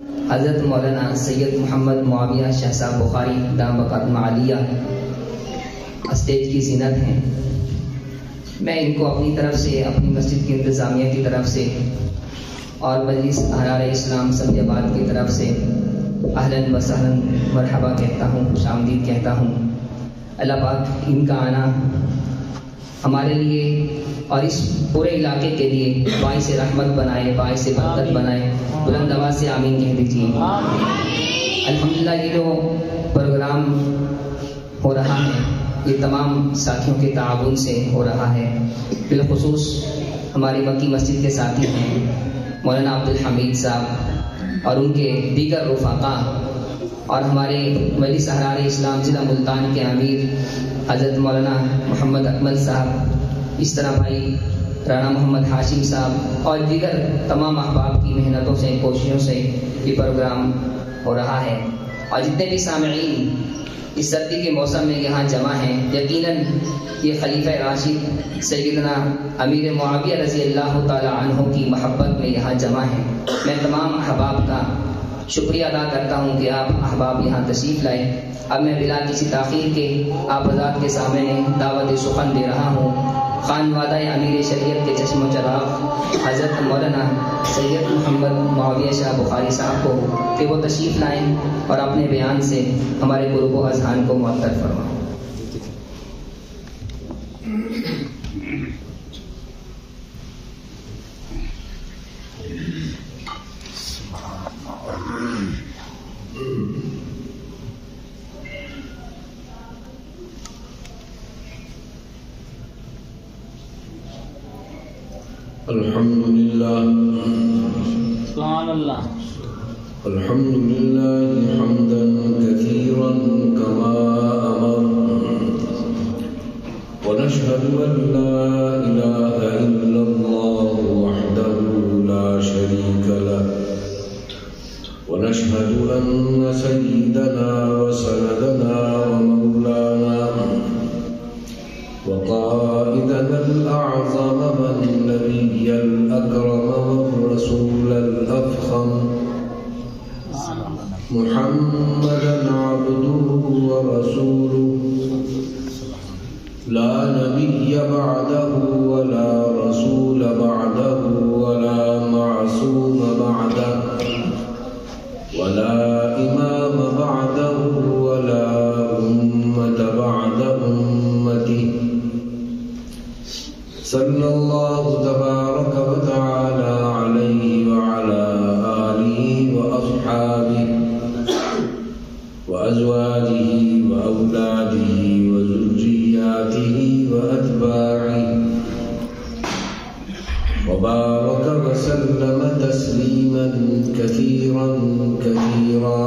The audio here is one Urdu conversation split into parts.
حضرت مولانا سید محمد معاویہ شاہ صاحب بخاری دام بقدم عالیہ اسٹیج کی زینت ہیں. میں ان کو اپنی طرف سے، اپنی مسجد کی انتظامیہ کی طرف سے اور مجلس احرار اسلام سبز آباد کی طرف سے اہلاً و سہلاً مرحبا کہتا ہوں، خوش آمدید کہتا ہوں. اللہ پاک ان کا آنا ہمارے لیے اور اس پورے علاقے کے لیے باعث رحمت بنائے، باعث برکت بنائے. بلند آواز سے آمین کہہ دیجیے. الحمدللہ یہ جو پروگرام ہو رہا ہے یہ تمام ساتھیوں کے تعاون سے ہو رہا ہے. بالخصوص ہماری مکی مسجد کے ساتھی ہیں مولانا عبدالحمید صاحب اور ان کے دیگر رفقا، اور ہمارے مجلس احرار اسلام ضلع ملتان کے امیر حضرت مولانا محمد اکمل صاحب، اس طرح بھائی رانا محمد ہاشم صاحب اور دیگر تمام احباب کی محنتوں سے، کوششوں سے یہ پروگرام ہو رہا ہے. اور جتنے بھی سامعین اس سردی کے موسم میں یہاں جمع ہیں، یقیناً یہ خلیفہ راشد سیدنا امیر معاویہ رضی اللہ تعالی عنہ کی محبت میں یہاں جمع ہیں. میں تمام احباب کا شکریہ ادا کرتا ہوں کہ آپ احباب یہاں تشریف لائے. اب میں بلا کسی تاخیر کے آپ حضرات کے سامنے دعوت سخن دے رہا ہوں. خانوادہ امیر شریعت کے چشم و چراغ حضرت مولانا سید محمد معاویہ شاہ بخاری صاحب کو کہ وہ تشریف لائیں اور اپنے بیان سے ہمارے قلوب و اذہان کو معطر فرمائیں. الحمدللہ سبحان اللہ الحمدللہ حمدا کثیرا کما امر ونشهد ان لا الہ الا اللہ وحدہ لا شریک له ونشهد ان سیدنا وسندنا ومولانا وقائدنا الأعظم والنبي الأكرم والرسول الأفخم محمدا عبده ورسوله لا نبي بعده ولا رسول بعده ولا معصوم بعده ولا إمام بعده ولا أمة بعد أمته صلى الله تبارك وتعالى عليه وعلى آله وأصحابه وأزواجه وأولاده وذرياته وأتباعه وبارك وسلم تسليما كثيرا كثيرا.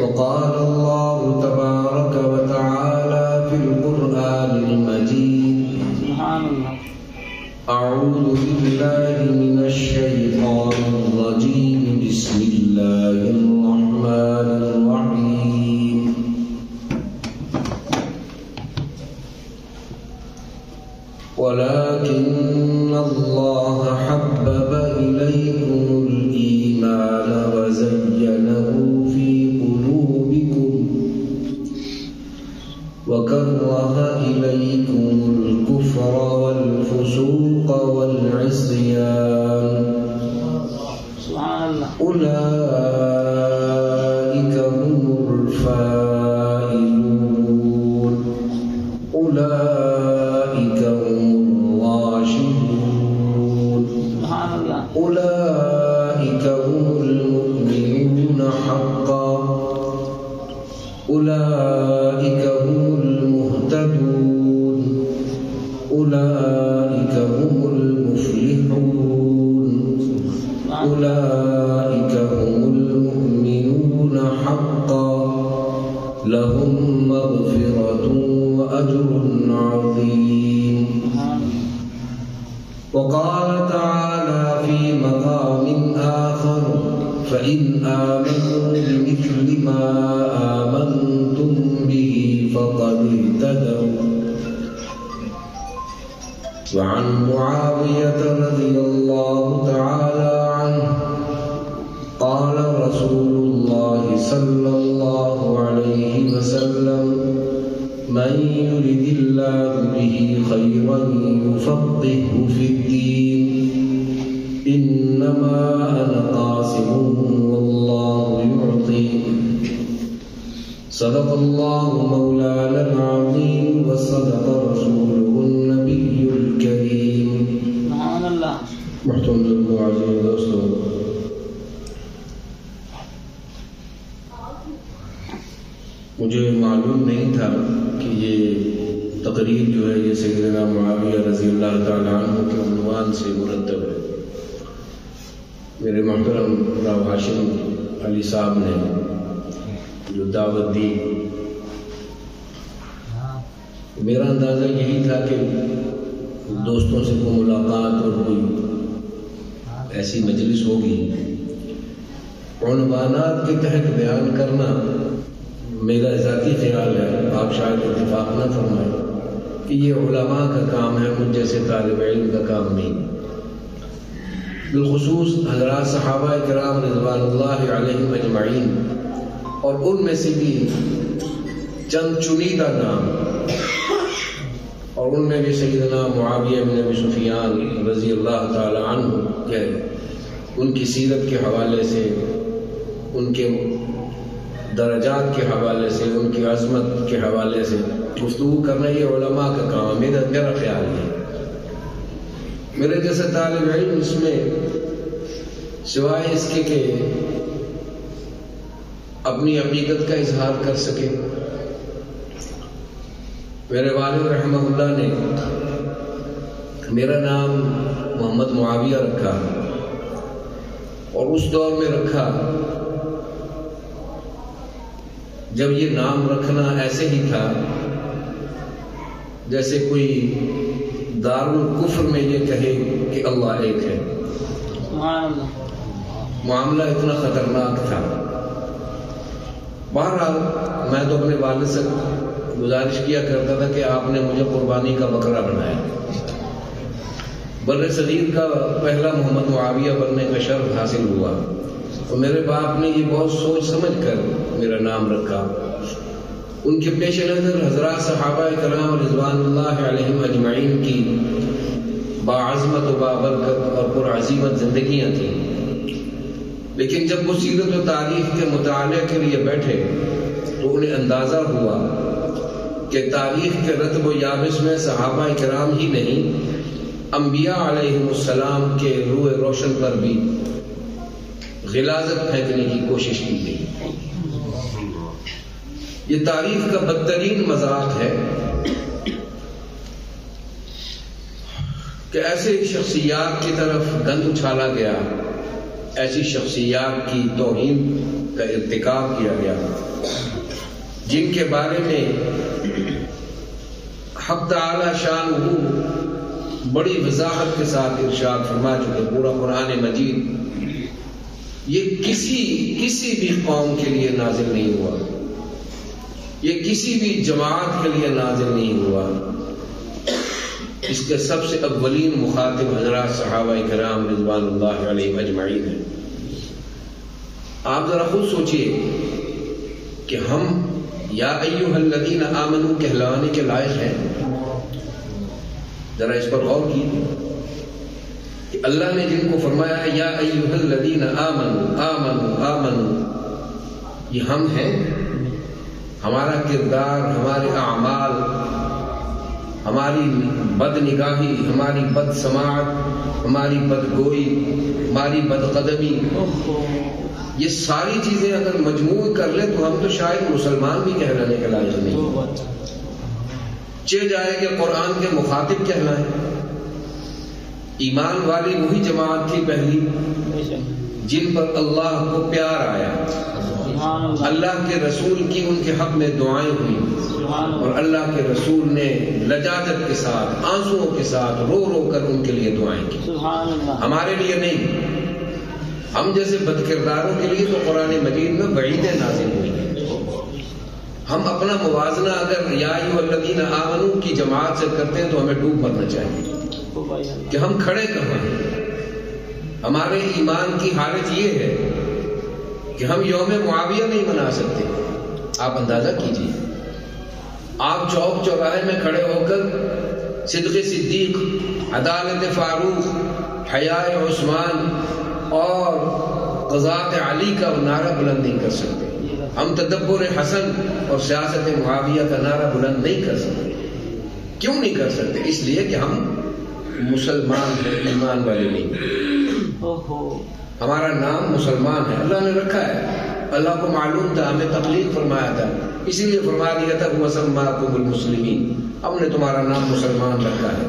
وقال الله تبارك وتعالى في القرآن المجيد أعوذ بالله من الشيطان الرجيم بسم الله الرحمن الرحيم ولكن الله حبب إليكم الإيمان وزينه في قلوبكم وكره إليكم الكفر والفسوق والعصيان أولئك هم الفائزون أولئك هم الراشدون أولئك هم المؤمنون حقا أولئك هم المهتدون أولئك هم المفلحون أولئك هم المؤمنون حقا لهم مغفرة وأجر عظيم. وقال تعالى في مقام آخر فإن آمنوا بمثل ما آمنتم به فقد اهتدوا. وعن معاوية رضي الله تعالى عنه رسول الله صلى الله عليه وسلم من يرد الله به خيرا يفقهه في الدين إنما أنا قاسم والله يعطي صدق الله مولانا العظيم وصدق رسوله النبي الكريم. سبحان اللہ. محترم معزز دوستوں، مجھے معلوم نہیں تھا کہ یہ تقریر جو ہے یہ سیدنا معاویہ رضی اللہ تعالی عنہ کے عنوان سے مرتب ہے. میرے محترم راو ہاشم علی صاحب نے جو دعوت دی، میرا اندازہ یہی تھا کہ دوستوں سے کوئی ملاقات اور کوئی ایسی مجلس ہوگی. عنوانات کے تحت بیان کرنا میرا ذاتی خیال ہے، آپ شاید اتفاق نہ فرمائیں، کہ یہ علماء کا کام ہے، مجھ جیسے طالب علم کا کام نہیں. بالخصوص حضرات صحابہ کرام رضوان اللہ علیہم اجمعین، اور ان میں سے بھی چند چنیدہ نام، اور ان میں بھی سیدنا معاویہ بن ابی سفیان رضی اللہ تعالی عنہ کے ان کی سیرت کے حوالے سے، ان کے درجات کے حوالے سے، ان کی عظمت کے حوالے سے گفتگو کرنا یہ علماء کا کام ہے. میرا خیال ہے میرے جیسے طالب علم اس میں سوائے اس کے کہ اپنی حقیقت کا اظہار کر سکے. میرے والد رحمہ اللہ نے میرا نام محمد معاویہ رکھا، اور اس دور میں رکھا جب یہ نام رکھنا ایسے ہی تھا جیسے کوئی دارالکفر میں یہ کہے کہ اللہ ایک ہے. معاملہ اتنا خطرناک تھا. بہرحال میں تو اپنے والد سے گزارش کیا کرتا تھا کہ آپ نے مجھے قربانی کا بکرا بنایا. بر صغیر کا پہلا محمد معاویہ بننے کا شرف حاصل ہوا، تو میرے باپ نے یہ بہت سوچ سمجھ کر میرا نام رکھا. ان کے پیش نظر حضرات صحابہ کرام رضوان اللہ علیہم اجمعین کی باعظمت و بابرکت اور پرعزیمت زندگیاں تھیں، لیکن جب وہ سیرت و تاریخ کے مطالعے کے لیے بیٹھے تو انہیں اندازہ ہوا کہ تاریخ کے رتب و یابس میں صحابہ کرام ہی نہیں، انبیاء علیہم السلام کے روح روشن پر بھی غلاظت پھینکنے کی کوشش کی گئی. یہ تاریخ کا بدترین مذاق ہے کہ ایسے شخصیات کی طرف گند اچھالا گیا، ایسی شخصیات کی توہین کا ارتکاب کیا گیا جن کے بارے میں حق تعالی شانہ بڑی وضاحت کے ساتھ ارشاد فرما چکے. پورا قرآن مجید یہ کسی بھی قوم کے لیے نازل نہیں ہوا، یہ کسی بھی جماعت کے لیے نازل نہیں ہوا. اس کے سب سے اولین مخاطب حضرات صحابہ کرام رضوان اللہ علیہم اجمعین ہیں. آپ ذرا خود سوچئے کہ ہم یا ایھا الذین آمنوا کہلانے کے لائق ہیں. ذرا اس پر غور کیجیے کہ اللہ نے جن کو فرمایا ہے یا ایھا الذین آمنوا آمنوا آمنوا، یہ ہم ہیں. ہمارا کردار، ہمارے اعمال، ہماری بد نگاہی، ہماری بد سماعت، ہماری بد گوئی، ہماری بد قدمی، یہ ساری چیزیں اگر مجموع کر لیں تو ہم تو شاید مسلمان بھی کہلانے کے لائق نہیں. چہ جائے کہ قرآن کے مخاطب کہلائیں. ایمان والی وہی جماعت تھی پہلی جن پر اللہ کو پیار آیا، اللہ کے رسول کی ان کے حق میں دعائیں ہوئی، اور اللہ کے رسول نے لجاجت کے ساتھ، آنسوؤں کے ساتھ رو رو کر ان کے لیے دعائیں کی. ہمارے لیے نہیں، ہم جیسے بد کرداروں کے لیے تو قرآن مجید میں وعیدیں نازل ہوئی ہیں. ہم اپنا موازنہ اگر یا ایھا الذین آمنوا کی جماعت سے کرتے ہیں تو ہمیں ڈوب مرنا چاہیے کہ ہم کھڑے کہاں ہیں. ہمارے ایمان کی حالت یہ ہے کہ ہم یوم معاویہ نہیں منا سکتے. آپ اندازہ کیجیے، آپ چوک چوراہے میں کھڑے ہو کر صدق صدیق، عدالت فاروق، حیاء عثمان اور قضاء علی کا نعرہ بلند نہیں کر سکتے. ہم تدبر حسن اور سیاست معاویہ کا نعرہ بلند نہیں کر سکتے. کیوں نہیں کر سکتے؟ اس لیے کہ ہم مسلمان ہیں، ایمان والے نہیں. ہمارا نام مسلمان ہے، اللہ نے رکھا ہے، اللہ کو معلوم تھا، ہمیں تبلیغ فرمایا تھا، اسی لیے فرما دیا تھا وَسَمَّاكُمُ الْمُسْلِمِينَ. ہم نے تمہارا نام مسلمان رکھا ہے.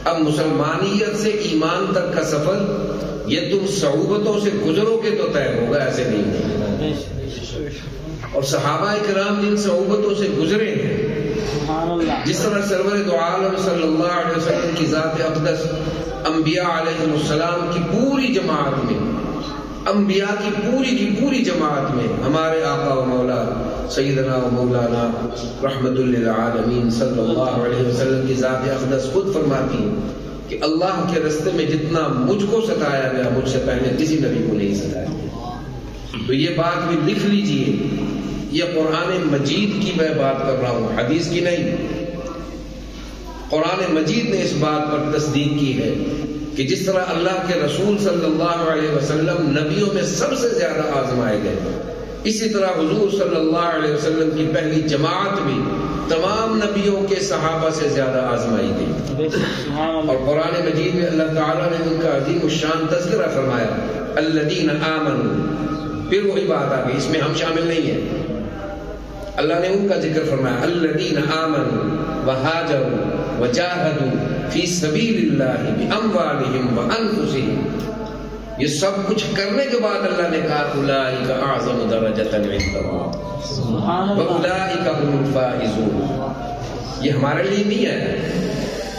اب مسلمانیت سے ایمان تک کا سفر یہ تم صعوبتوں سے گزرو گے تو طے ہوگا، ایسے نہیں ہے. اور صحابہ کرام جن صعوبتوں سے گزرے ہیں، جس طرح سرور دو عالم صلی اللہ علیہ وسلم کی ذات اقدس انبیاء علیہ السلام کی پوری جماعت میں، انبیاء کی پوری جماعت میں ہمارے آقا و مولا سیدنا و مولانا رحمت للعالمین صلی اللہ علیہ وسلم کی ذات اقدس خود فرماتی ہے کہ اللہ کے راستے میں جتنا مجھ کو ستایا گیا، مجھ سے پہلے کسی نبی کو نہیں ستایا گیا. تو یہ بات بھی لکھ لیجئے، یہ قرآن مجید کی میں بات کر رہا ہوں، حدیث کی نہیں. قرآن مجید نے اس بات پر تصدیق کی ہے کہ جس طرح اللہ کے رسول صلی اللہ علیہ وسلم نبیوں میں سب سے زیادہ آزمائے گئے، اسی طرح حضور صلی اللہ علیہ وسلم کی پہلی جماعت بھی تمام نبیوں کے صحابہ سے زیادہ آزمائی گئی. اور قرآن مجید میں اللہ تعالیٰ نے ان کا عظیم الشان تذکرہ فرمایا، الذین آمنوا، پھر وہی بات آ گئی، اس میں ہم شامل نہیں ہیں. اللہ نے ان کا ذکر فرمایا، الذین آمنوا وہاجروا وجاہدوا فی سبیل اللہ باموالہم وانفسہم. یہ سب کچھ کرنے کے بعد اللہ نے کہا اولئک اعظم درجۃ عند اللہ واولئک هم الفائزون. یہ ہمارے لیے نہیں ہے،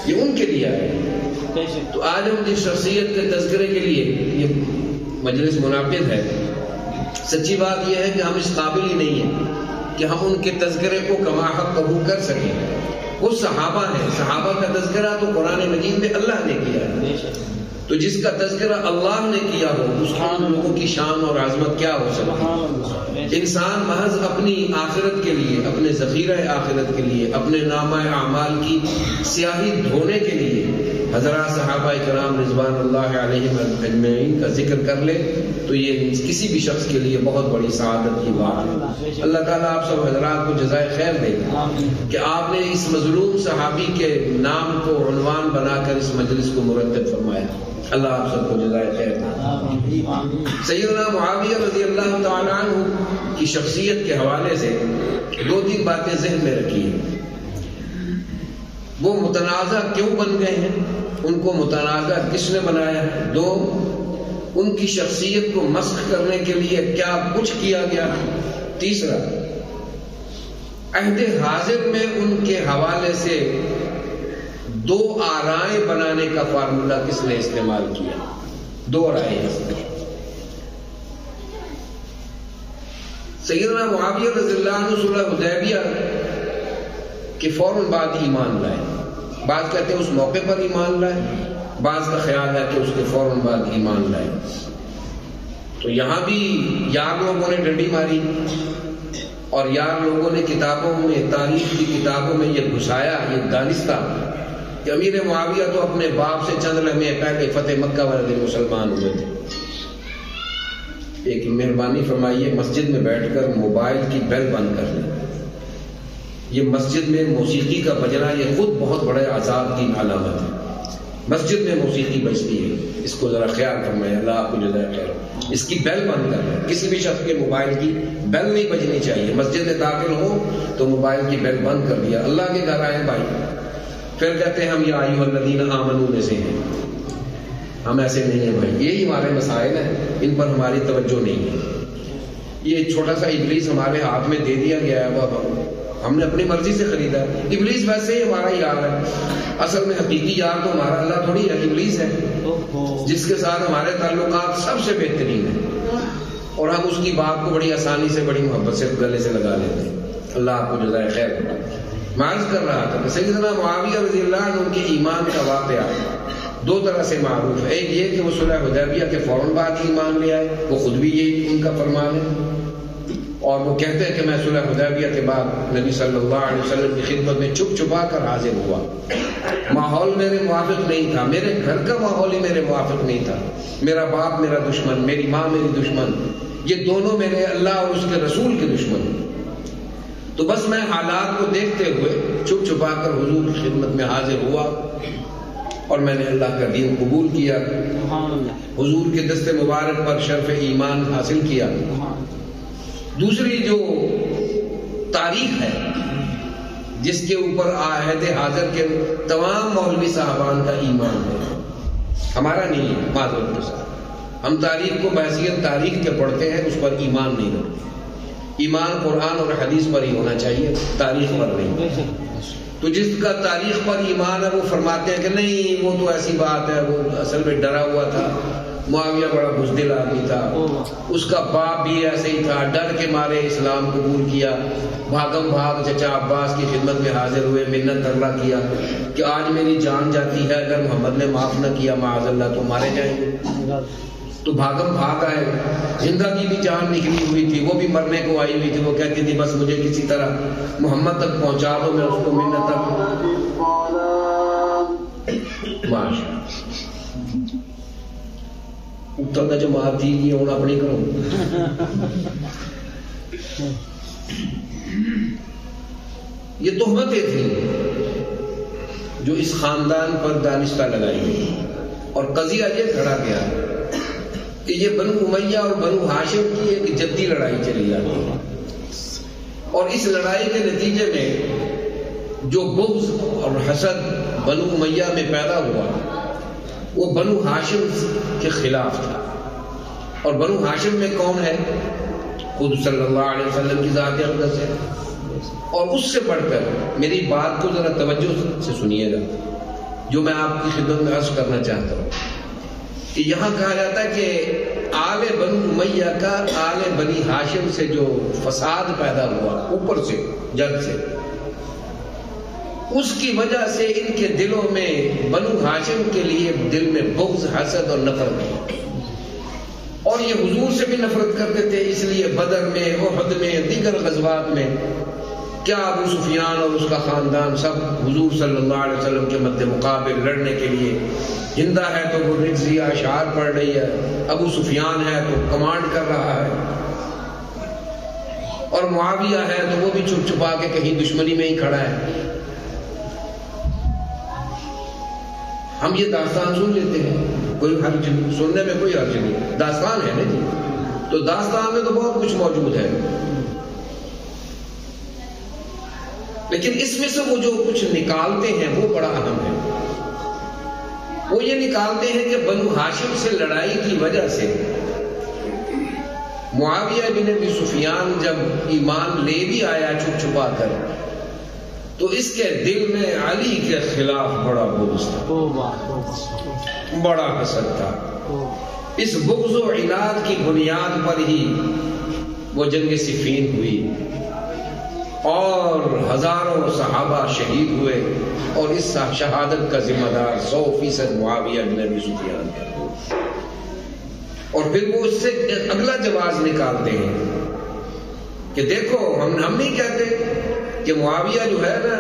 یہ ان کے لیے ہے. تو آج ہم جس شخصیت کے تذکرے کے لیے یہ مجلس منعقد ہے، سچی بات یہ ہے کہ ہم اس قابل ہی نہیں ہیں کہ ہم ان کے تذکرے کو کما حق قبول کر سکیں. وہ صحابہ ہیں، صحابہ کا تذکرہ تو قرآن مجید میں اللہ نے کیا ہے. تو جس کا تذکرہ اللہ نے کیا ہو اس کے لوگوں کی شان اور عظمت کیا ہو سکتی. انسان محض اپنی آخرت کے لیے، اپنے ذخیرہ آخرت کے لیے، اپنے نامہ اعمال کی سیاہی دھونے کے لیے حضرات صحابہ کرام رضوان اللہ علیہم اجمعین کا ذکر کر لے تو یہ کسی بھی شخص کے لیے بہت بڑی سعادت کی بات ہے. اللہ تعالیٰ آپ سب حضرات کو جزائے خیر دے کہ آپ نے اس مظلوم صحابی کے نام کو عنوان بنا کر اس مجلس کو مرتب فرمایا. اللہ آپ سب کو جزائے خیر دے. سیدنا معاویہ رضی اللہ تعالیٰ عنہ کی شخصیت کے حوالے سے دو تین باتیں ذہن میں رکھیے. وہ متنازع کیوں بن گئے ہیں، ان کو متنازع کس نے بنایا. دو، ان کی شخصیت کو مسخ کرنے کے لیے کیا کچھ کیا گیا. تیسرا، عہد حاضر میں ان کے حوالے سے دو آرائیں بنانے کا فارمولہ کس نے استعمال کیا. دو رائے. سیدنا معاویہ رضی اللہ عنہ صلح حدیبیہ کہ فوراً بعد ایمان لائے. بعض کہتے ہیں اس موقع پر ایمان لائے، بعض کا خیال ہے کہ اس کے فوراً بعد ایمان لائے. تو یہاں بھی یار لوگوں نے ڈنڈی ماری اور یار لوگوں نے کتابوں میں، تاریخ کی کتابوں میں یہ گھسایا، یہ دانستہ کہ امیر معاویہ تو اپنے باپ سے چند لمحے پہلے فتح مکہ والے دن مسلمان ہوئے تھے. ایک مہربانی فرمائیے، مسجد میں بیٹھ کر موبائل کی بیل بند کر لیں. یہ مسجد میں موسیقی کا بجنا یہ خود بہت بڑے عذاب کی علامت ہے. مسجد میں موسیقی بجتی ہے، اس کو ذرا خیال فرمائیں. اللہ آپ کو جزائے خیر. اس کی بیل بند کر لیں. کسی بھی شخص کے موبائل کی بیل نہیں بجنی چاہیے. مسجد میں داخل ہو تو موبائل کی بیل بند کر دیا. اللہ کے گھر آئے بھائی، پھر کہتے ہیں ہم یا ایھا الذین آمنوا میں سے ہیں. ہم ایسے نہیں ہیں بھائی. یہی ہمارے مسائل ہیں، ان پر ہماری توجہ نہیں ہے. یہ چھوٹا سا ابلیس ہمارے ہاتھ میں دے دیا گیا ہے، ہم نے اپنی مرضی سے خریدا ہے. ابلیس ویسے ہی ہمارا یار ہے. اصل میں حقیقی یار تو ہمارا اللہ تھوڑی ہے، ابلیس ہے جس کے ساتھ ہمارے تعلقات سب سے بہترین ہیں اور ہم اس کی بات کو بڑی آسانی سے، بڑی محبت سے گلے سے لگا لیتے ہیں. اللہ آپ کو جزائے خیر دے. میں عرض کر رہا تھا کہ سیدنا معاویہ رضی اللہ عنہ کے ایمان کا واقعہ دو طرح سے معروف ہے. ایک یہ کہ وہ صلح حدیبیہ کے فوراً بعد ایمان لے آئے, وہ خود بھی یہ ان کا فرمان ہے, اور وہ کہتے ہیں کہ میں صلح حدیبیہ کے بعد نبی صلی اللہ علیہ وسلم کی خدمت میں چھپ چھپا کر حاضر ہوا. ماحول میرے موافق نہیں تھا, میرے گھر کا ماحول ہی میرے موافق نہیں تھا. میرا باپ میرا دشمن, میری ماں میری دشمن, یہ دونوں میرے اللہ اور اس کے رسول کے دشمن. تو بس میں حالات کو دیکھتے ہوئے چھپ چھپا کر حضور کی خدمت میں حاضر ہوا اور میں نے اللہ کا دین قبول کیا, حضور کے دست مبارک پر شرف ایمان حاصل کیا. دوسری جو تاریخ ہے جس کے اوپر عہد حاضر کے تمام مولوی صاحبان کا ایمان ہے, ہمارا نہیں ہے. معذرت کے ساتھ ہم تاریخ کو بحیثیت تاریخ کے پڑھتے ہیں, اس پر ایمان نہیں رکھتے. ایمان قرآن اور حدیث پر ہی ہونا چاہیے, تاریخ پر نہیں. تو جس کا تاریخ پر ایمان ہے وہ فرماتے ہیں کہ نہیں وہ تو ایسی بات ہے, وہ اصل میں ڈرا ہوا تھا, معاویہ بڑا بزدل آدمی تھا, اس کا باپ بھی ایسے ہی تھا, ڈر کے مارے اسلام قبول کیا, بھاگم بھاگ چچا عباس کی خدمت میں حاضر ہوئے, منت ترلا کیا کہ آج میری جان جاتی ہے, اگر محمد نے معاف نہ کیا معاذ اللہ تو مارے جائیں گے. تو بھاگم بھاگ آئے. زندہ کی بھی جان نکلی ہوئی تھی, وہ بھی مرنے کو آئی ہوئی تھی, وہ کہتی تھی بس مجھے کسی طرح محمد تک پہنچا دو, میں اس کو منت تک. اتر کا جماعت تھی یہ ہوں اپنی کرو. یہ تہمتیں تھیں جو اس خاندان پر دانستہ لگائی گئی, اور قضیہ یہ کھڑا گیا کہ یہ بنو امیہ اور بنو ہاشم کی ایک جدی لڑائی چلی جاتی ہے, اور اس لڑائی کے نتیجے میں جو بغض اور حسد بنو امیہ میں پیدا ہوا وہ بنو ہاشم کے خلاف تھا. اور بنو ہاشم میں کون ہے؟ خود صلی اللہ علیہ وسلم کی ذات اقدس ہے. اور اس سے بڑھ کر میری بات کو ذرا توجہ سے سنیے گا جو میں آپ کی خدمت میں عرض کرنا چاہتا ہوں کہ یہاں کہا جاتا ہے کہ آل بنو امیہ کا آل بنی ہاشم سے جو فساد پیدا ہوا اوپر سے جد سے, اس کی وجہ سے ان کے دلوں میں بنو ہاشم کے لیے دل میں بغض حسد اور نفرت ہے, اور یہ حضور سے بھی نفرت کرتے تھے. اس لیے بدر میں, احد میں, دیگر غزوات میں کیا ابو سفیان اور اس کا خاندان سب حضور صلی اللہ علیہ وسلم کے مد مقابل لڑنے کے لیے, ہندہ ہے تو وہ رجزیہ اشعار پڑھ رہی ہے, ابو سفیان ہے تو کمانڈ کر رہا ہے, اور معاویہ ہے تو وہ بھی چھپ چھپا کے کہیں دشمنی میں ہی کھڑا ہے. ہم یہ داستان سن لیتے ہیں, کوئی حرج نہیں, سننے میں کوئی حرج نہیں, داستان ہے نا جی, تو داستان میں تو بہت کچھ موجود ہے, لیکن اس میں سے وہ جو کچھ نکالتے ہیں وہ بڑا اہم ہے. وہ یہ نکالتے ہیں کہ بنو ہاشم سے لڑائی کی وجہ سے معاویہ بن ابی سفیان جب ایمان لے بھی آیا چھپ چھپا کر, تو اس کے دل میں علی کے خلاف بڑا بغض تھا, بڑا حسد تھا. اس بغض و عناد کی بنیاد پر ہی وہ جنگ صفین ہوئی اور ہزاروں صحابہ شہید ہوئے, اور اس شہادت کا ذمہ دار 100% معاویہ بن ابی سفیان ہے. اور پھر وہ اس سے اگلا جواز نکالتے ہیں کہ دیکھو ہم نہیں کہتے کہ معاویہ جو ہے نا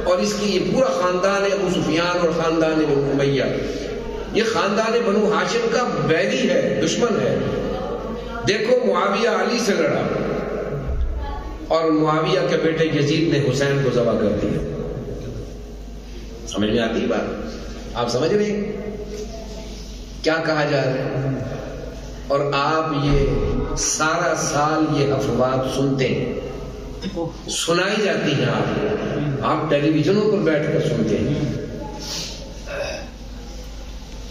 اور اس کی یہ پورا خاندان ابو سفیان اور خاندان امیہ, یہ خاندان بنو ہاشم کا بیری ہے, دشمن ہے. دیکھو معاویہ علی سے لڑا اور معاویہ کے بیٹے یزید نے حسین کو ذبح کر دیا. سمجھ میں آتی ہے بات؟ آپ سمجھ رہے ہیں کیا کہا جا رہا ہے؟ اور آپ یہ سارا سال یہ افواہ سنتے ہیں, سنائی جاتی ہیں, آپ ٹیلی ویژنوں پر بیٹھ کر سنتے ہیں.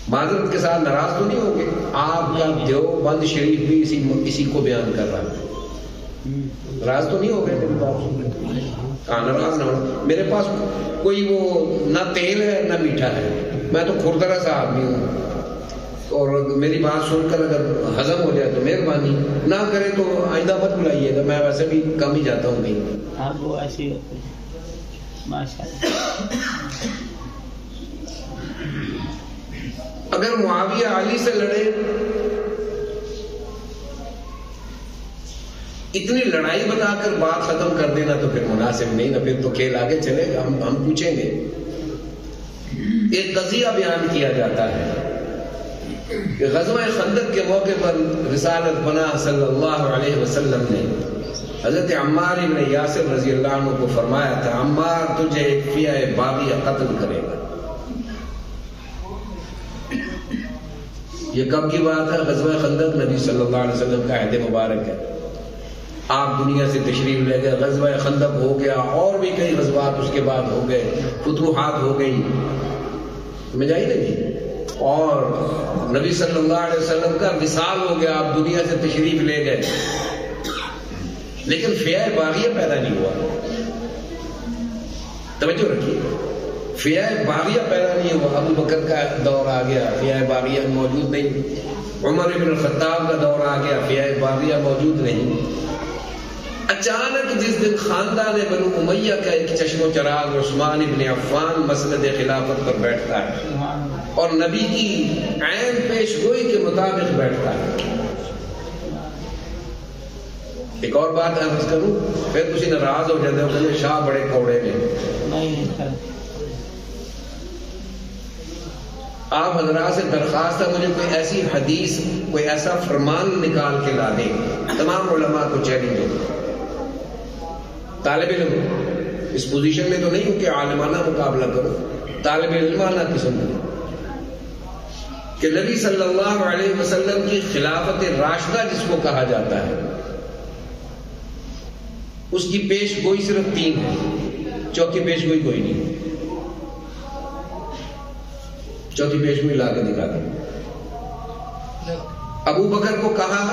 معذرت کے ساتھ ناراض تو نہیں ہوں گے, آپ کا دیوبند شریف بھی اسی کو بیان کر رہا ہے. ناراض تو نہیں ہو گئے میری بات سن کے؟ کہاں ناراض نہ ہو. میرے پاس کوئی وہ نہ تیل ہے نہ میٹھا ہے, میں تو کھردرا سا آدمی ہوں, اور میری بات سن کر اگر ہضم ہو جائے تو مہربانی, نہ کرے تو آئندہ مت بلائیے گا, میں ویسے بھی کم ہی جاتا ہوں کہیں. آپ وہ ایسے ہی ہوتے ہیں ماشاء اللہ. اگر معاویہ علی سے لڑے، اتنی لڑائی بتا کر بات ختم کر دینا تو پھر مناسب نہیں نا، پھر تو کھیل آگے چلے گا. ہم پوچھیں گے. ایک قضیہ بیان کیا جاتا ہے کہ غزوہ خندق کے موقع پر رسالت پناہ صلی اللہ علیہ وسلم نے حضرت عمار ابن یاسر رضی اللہ عنہ کو فرمایا تھا، عمار تجھے ایک فیہ باغیہ قتل کرے گا. یہ کب کی بات ہے؟ غزوہ خندق، نبی صلی اللہ علیہ وسلم کا عہد مبارک ہے. آپ دنیا سے تشریف لے گئے، غزوہ خندق ہو گیا، اور بھی کئی غزوات اس کے بعد ہو گئے، فتوحات ہو گئی، سمجھ آئی نہیں؟ اور نبی صلی اللہ علیہ وسلم کا وصال ہو گیا، آپ دنیا سے تشریف لے گئے، لیکن فیہ باغیہ پیدا نہیں ہوا. توجہ رکھیے، فیہ باغیہ پیدا نہیں ہوا. ابو بکر کا دور آ گیا، فیہ باغیہ موجود نہیں. عمر ابن الخطاب کا دور آ گیا، فیہ باغیہ موجود نہیں. اچانک جس دن خاندان بنو امیہ کا ایک چشم و چراغ عثمان ابن عفان مسند خلافت پر بیٹھتا ہے اور نبی کی عین پیش گوئی کے مطابق بیٹھتا ہے. ایک اور بات عرض کروں، پھر تسی ناراض ہو جاتے ہو کہ شاہ بڑے کوڑے میں. آپ حضرات سے درخواست ہے، مجھے کوئی ایسی حدیث، کوئی ایسا فرمان نکال کے لا دیں. تمام علماء کو چیلنج ہے. طالب علم اس پوزیشن میں تو نہیں ہوں کہ عالمانہ مقابلہ کرو، طالب علمانہ قسم کہ نبی صلی اللہ علیہ وسلم کی خلافت راشدہ جس کو کہا جاتا ہے، اس کی پیش گوئی صرف 3 ہے، چوتھی پیش گوئی کوئی نہیں. چوتھی پیش گوئی لا کے دکھا دیں. ابو بکر کو کہا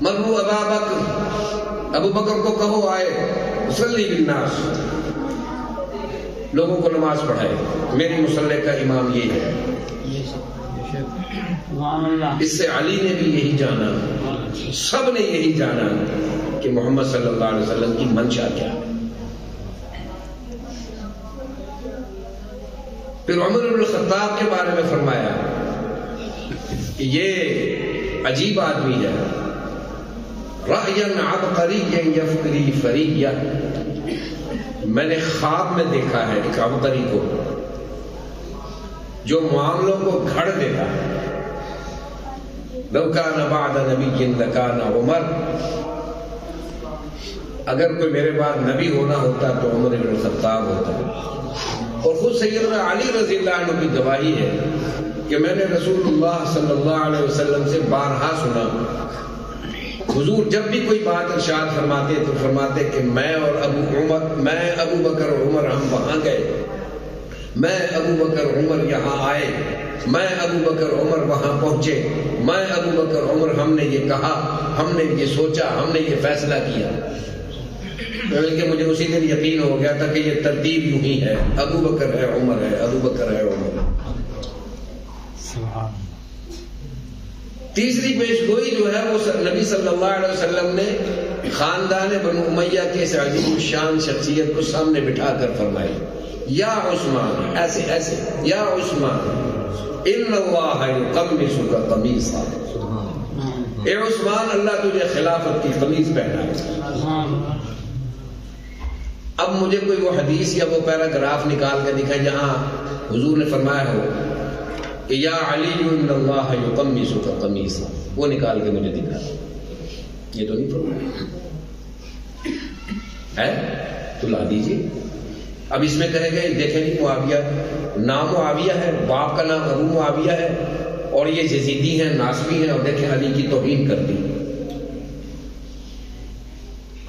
مرو ابا بکر، ابو بکر کو کہو آئے صلی بالناس، لوگوں کو نماز پڑھائے، میری مصلی کا امام یہ ہے. اس سے علی نے بھی یہی جانا، سب نے یہی جانا کہ محمد صلی اللہ علیہ وسلم کی منشا کیا. پھر عمر بن الخطاب کے بارے میں فرمایا کہ یہ عجیب آدمی ہے، رأیًا عبقریًا یفکری فریہ. میں نے خواب میں دیکھا ہے ایک عبقری کو جو معاملوں کو گھڑ دیتا ہے. لو کان بعد نبی لکان عمر، اگر کوئی میرے بعد نبی ہونا ہوتا تو عمر بن الخطاب ہوتا. اور خود سیدنا علی رضی اللہ عنہ کی گواہی ہے کہ میں نے رسول اللہ صلی اللہ علیہ وسلم سے بارہا سنا، حضور جب بھی کوئی بات ارشاد فرماتے تو فرماتے کہ میں ابو بکر اور عمر ہم وہاں گئے، میں ابو بکر عمر یہاں آئے، میں ابو بکر عمر وہاں پہنچے، میں ابو بکر عمر ہم نے یہ کہا، ہم نے یہ سوچا، ہم نے یہ فیصلہ کیا. بلکہ مجھے اسی دن یقین ہو گیا تھا کہ یہ ترتیب یوں ہی ہے، ابو بکر ہے عمر ہے، ابو بکر ہے عمر. تیسری پیش گوئی جو ہے وہ نبی صلی اللہ علیہ وسلم نے خاندان بنو امیہ کے اس عظیم الشان شخصیت کو سامنے بٹھا کر فرمائی، یا عثمان، ایسے ایسے، یا عثمان ان اللہ یقمصک قمیصا، اے عثمان اللہ تجھے خلافت کی قمیض پہنائے. اب مجھے کوئی وہ حدیث یا وہ پیراگراف نکال کے دکھائے جہاں حضور نے فرمایا ہو کہ یا علی ان اللہ یقمصک قمیصا، وہ نکال کے مجھے دکھا. یہ تو نہیں فرمایا ہے، تو لا دیجیے. اب اس میں کہے گئے دیکھیں جی معاویہ، نام معاویہ ہے، باپ کا نام ابو معاویہ ہے، اور یہ یزیدی ہیں، ناصبی ہیں، اور دیکھیں علی کی توہین کر دی.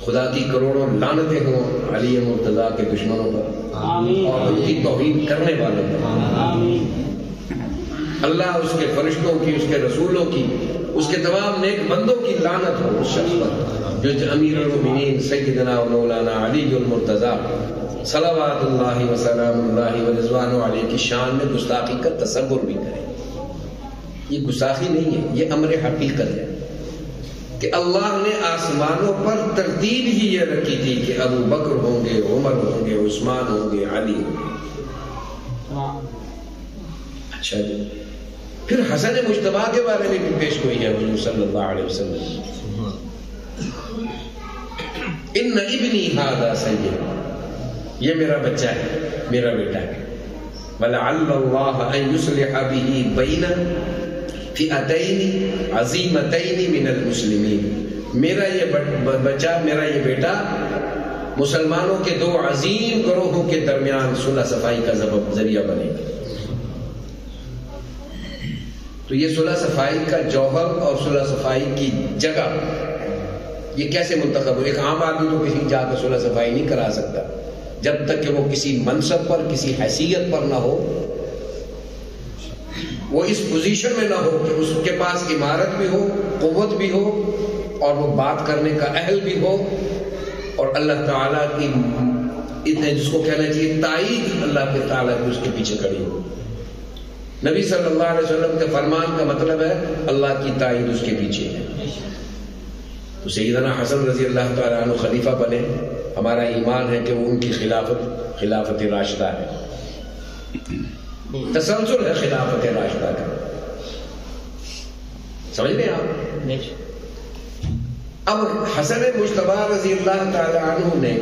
خدا کی کروڑوں لعنتیں ہوں علی مرتضیٰ کے دشمنوں پر اور ان کی توہین کرنے والوں پر. اللہ اس کے فرشتوں کی، اس کے رسولوں کی، اس کے تمام نیک بندوں کی لعنت ہو اس شخص پر جو امیر المومنین سیدنا و مولانا علی المرتضیٰ صلوات اللہ وسلام اللہ و رضوان علیہ کی شان میں گستاخی کا تصور بھی کرے. یہ گستاخی نہیں ہے، یہ امر حقیقت ہے کہ اللہ نے آسمانوں پر ترتیب ہی یہ رکھی تھی کہ ابو بکر ہوں گے، عمر ہوں گے، عثمان ہوں گے، علی ہوں گے. اچھا جی، پھر حسن مجتبیٰ کے بارے میں بھی پیش گوئی ہے حضور صلی اللہ علیہ وسلم، ان ابنی ھذا سید، یہ میرا بچہ ہے، میرا بیٹا ہے، وَلَعَلَّ اللَّهَ أَن يُصْلِحَ بِهِ بَيْنَ فِئَتَيْنِ عَظِیمَتَيْنِ مِنَ الْمُسْلِمِینَ، میرا یہ بچہ، میرا یہ بیٹا مسلمانوں کے دو عظیم گروہوں کے درمیان صلح صفائی کا ذریعہ بنے گا۔ تو یہ صلح صفائی کا جوہر اور صلح صفائی کی جگہ یہ کیسے منتخب ہو؟ ایک عام آدمی تو کسی جا کے صلح صفائی نہیں کرا سکتا جب تک کہ وہ کسی منصب پر، کسی حیثیت پر نہ ہو، وہ اس پوزیشن میں نہ ہو کہ اس کے پاس عمارت بھی ہو، قوت بھی ہو، اور وہ بات کرنے کا اہل بھی ہو، اور اللہ تعالیٰ کی اتنے جس کو کہنا چاہیے تائید اللہ کے تعالیٰ کی اس کے پیچھے کھڑی ہو۔ نبی صلی اللہ علیہ وسلم کے فرمان کا مطلب ہے اللہ کی تائید اس کے پیچھے ہے۔ تو سیدنا حسن رضی اللہ تعالیٰ عنہ خلیفہ بنے، ہمارا ایمان ہے کہ وہ ان کی خلافت راشدہ ہے، تسلسل ہے خلافت راشدہ کا، سمجھ لیں آپ۔ اب حسن مجتبیٰ رضی اللہ تعالی عنہ نے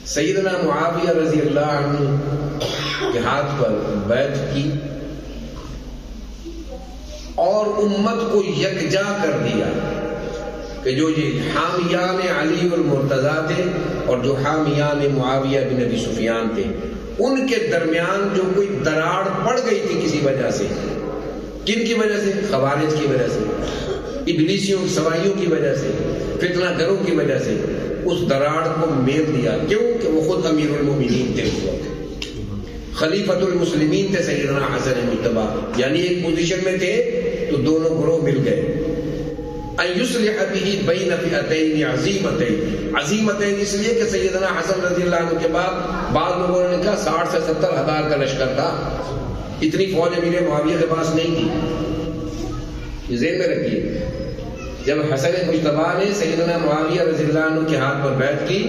سیدنا معاویہ رضی اللہ عنہ کے ہاتھ پر بیعت کی اور امت کو یکجا کر دیا کہ جو یہ حامیان علی المرتضیٰ تھے اور جو حامیان معاویہ بن ابی سفیان تھے، ان کے درمیان جو کوئی دراڑ پڑ گئی تھی کسی وجہ سے، کن کی وجہ سے؟ خوارج کی وجہ سے، ابلیسیوں سوائیوں کی وجہ سے، فتنہ گروں کی وجہ سے، اس دراڑ کو میل دیا۔ کیوں کہ وہ خود امیر المومنین تھے، اس وقت خلیفۃ المسلمین تھے سیدنا حسن مجتبیٰ، یعنی ایک پوزیشن میں تھے تو دونوں گروہ مل گئے۔ ان یصلح به بین فئتین عظیمتین، عظیمتین اس لیے کہ سیدنا حسن رضی اللہ عنہ کے بعد بعض لوگوں نے کہا 60 سے 70 ہزار کا لشکر تھا، اتنی فوج امیر معاویہ کے پاس نہیں تھی، یہ ذہن میں رکھیے۔ جب حسن مجتبیٰ نے سیدنا معاویہ رضی اللہ عنہ کے ہاتھ پر بیعت کی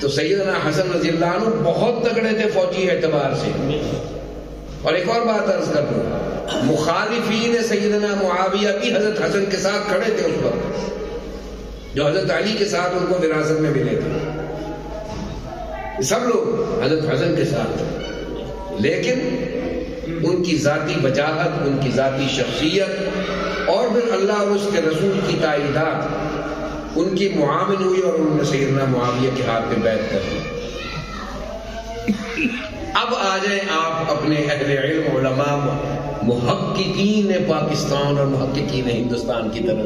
تو سیدنا حسن رضی اللہ عنہ بہت تگڑے تھے فوجی اعتبار سے۔ اور ایک اور بات عرض کر دوں، مخالفین سیدنا معاویہ بھی حضرت حسن کے ساتھ کھڑے تھے اس وقت، جو حضرت علی کے ساتھ ان کو وراثت میں ملے تھے، سب لوگ حضرت حسن کے ساتھ تھے، لیکن ان کی ذاتی وجاہت، ان کی ذاتی شخصیت اور پھر اللہ اور اس کے رسول کی تائیدات ان کی معاون ہوئی اور انہوں نے سیدنا معاویہ کے ہاتھ پہ بیعت کر دی۔ اب آ جائیں آپ اپنے اہل علم علماء محققین پاکستان اور محققین ہندوستان کی طرف،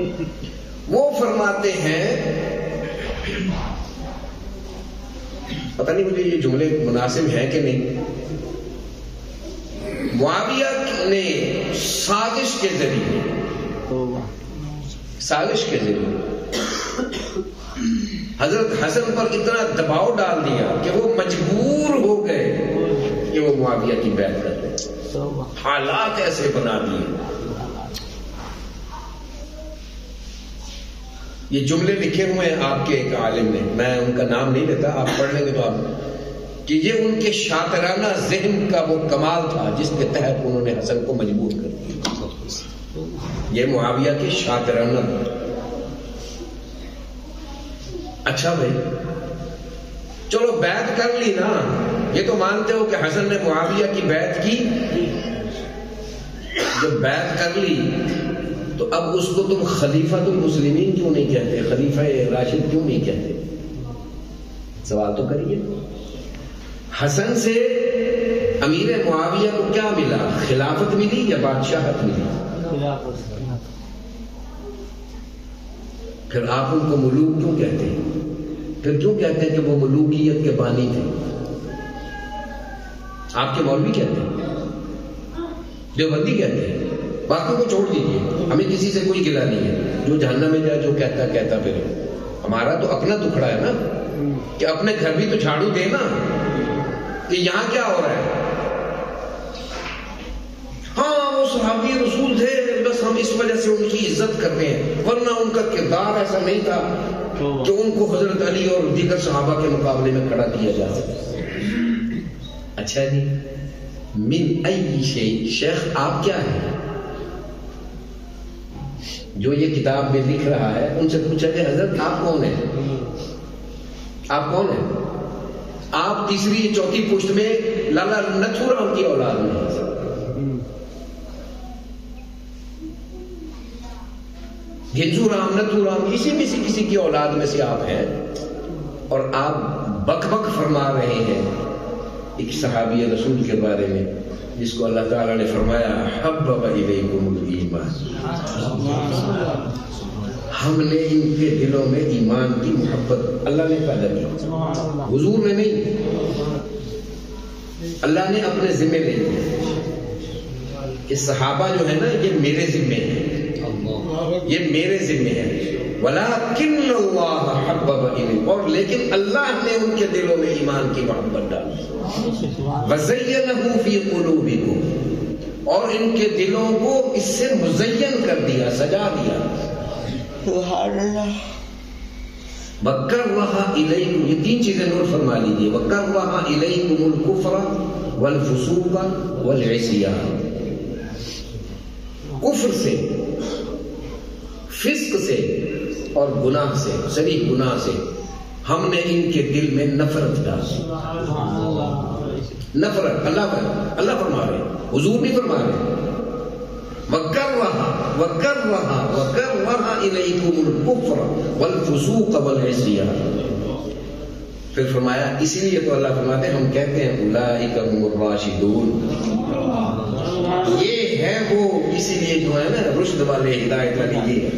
وہ فرماتے ہیں، پتہ نہیں مجھے یہ جملے مناسب ہیں کہ نہیں، معاویہ نے سازش کے ذریعے حضرت حسن پر اتنا دباؤ ڈال دیا کہ وہ مجبور ہو گئے کہ وہ معاویہ کی بیعت کر لیں، حالات ایسے بنا دیے۔ یہ جملے لکھے ہوئے ہیں آپ کے ایک عالم نے، میں ان کا نام نہیں لیتا، آپ پڑھ لیں گے تو آپ، کہ یہ ان کے شاطرانہ ذہن کا وہ کمال تھا جس کے تحت انہوں نے حسن کو مجبور کر دیا۔ یہ معاویہ کے شاطرانہ۔ اچھا بھائی چلو بیعت کر لی نا، یہ تو مانتے ہو کہ حسن نے معاویہ کی بیعت کی، جب بیعت کر لی تو اب اس کو تم خلیفۃ المسلمین کیوں نہیں کہتے، خلیفہ راشد کیوں نہیں کہتے؟ سوال تو کریے۔ حسن سے امیر معاویہ کو کیا ملا؟ خلافت ملی یا بادشاہت ملی؟ پھر آپ ان کو ملوک کیوں کہتے ہیں؟ پھر کیوں کہتے ہیں کہ وہ ملوکیت کے بانی تھے؟ آپ کے مولوی کہتے ہیں، دیوبندی کہتے ہیں، باقیوں کو چھوڑ دیجیے، ہمیں کسی سے کوئی گلا نہیں ہے، جو جہنم میں جائے جو کہتا پھر ہمارا تو اپنا دکھڑا ہے نا، کہ اپنے گھر بھی تو جھاڑو دے نا، کہ یہاں کیا ہو رہا ہے؟ ہاں وہ صحابی رسول تھے، بس ہم اس وجہ سے ان کی عزت کرتے ہیں، ورنہ ان کا کردار ایسا نہیں تھا کہ ان کو حضرت علی اور دیگر صحابہ کے مقابلے میں کھڑا کیا جا سکے۔ اچھا جی، من ای شیء، شیخ آپ کیا ہیں؟ جو یہ کتاب میں لکھ رہا ہے ان سے پوچھا کہ حضرت آپ کون ہیں؟ آپ کون ہیں؟ آپ تیسری چوتھی پشت میں لالا نتھو رام کی اولاد میں، گنجو رام، نتھو رام، اسی میں سے کسی کی اولاد میں سے آپ ہیں، اور آپ بک بک فرما رہے ہیں ایک صحابی رسول کے بارے میں جس کو اللہ تعالیٰ نے فرمایا حبب الیکم الایمان، ہم نے ان کے دلوں میں ایمان کی محبت اللہ نے پیدا کی، حضور نے نہیں، اللہ نے اپنے ذمے لے لیا کہ صحابہ جو ہے نا یہ میرے ذمے ہیں، یہ میرے ذمے ہے، ولیکن اللہ حبب الیکم، اور لیکن اللہ نے ان کے دلوں میں ایمان کی محبت ڈالی، وزینہ فی قلوبکم، اور ان کے دلوں کو اس سے مزین کر دیا، سجا دیا، سبحان اللہ، وکرہ الیکم، یہ تین چیزیں نوٹ فرما لیجیے، وکرہ الیکم الکفر والفسوق والعصیان، کفر سے، فسق سے اور گناہ سے، صریح گناہ سے ہم نے ان کے دل میں نفرت ڈالی، نفرت، اللہ فرما رہے، حضور نہیں فرما رہے، وَكَرَّهَ إِلَيْكُمُ الْكُفْرَ وَالْفُسُوقَ وَالْعِصْيَانَ، پھر فرمایا اسی لیے تو اللہ فرماتے ہیں، ہم کہتے ہیں اولئک هم الراشدون، یہ ہے وہ، اسی لیے جو ہے نا رشد والے، ہدایت والے یہ ہے۔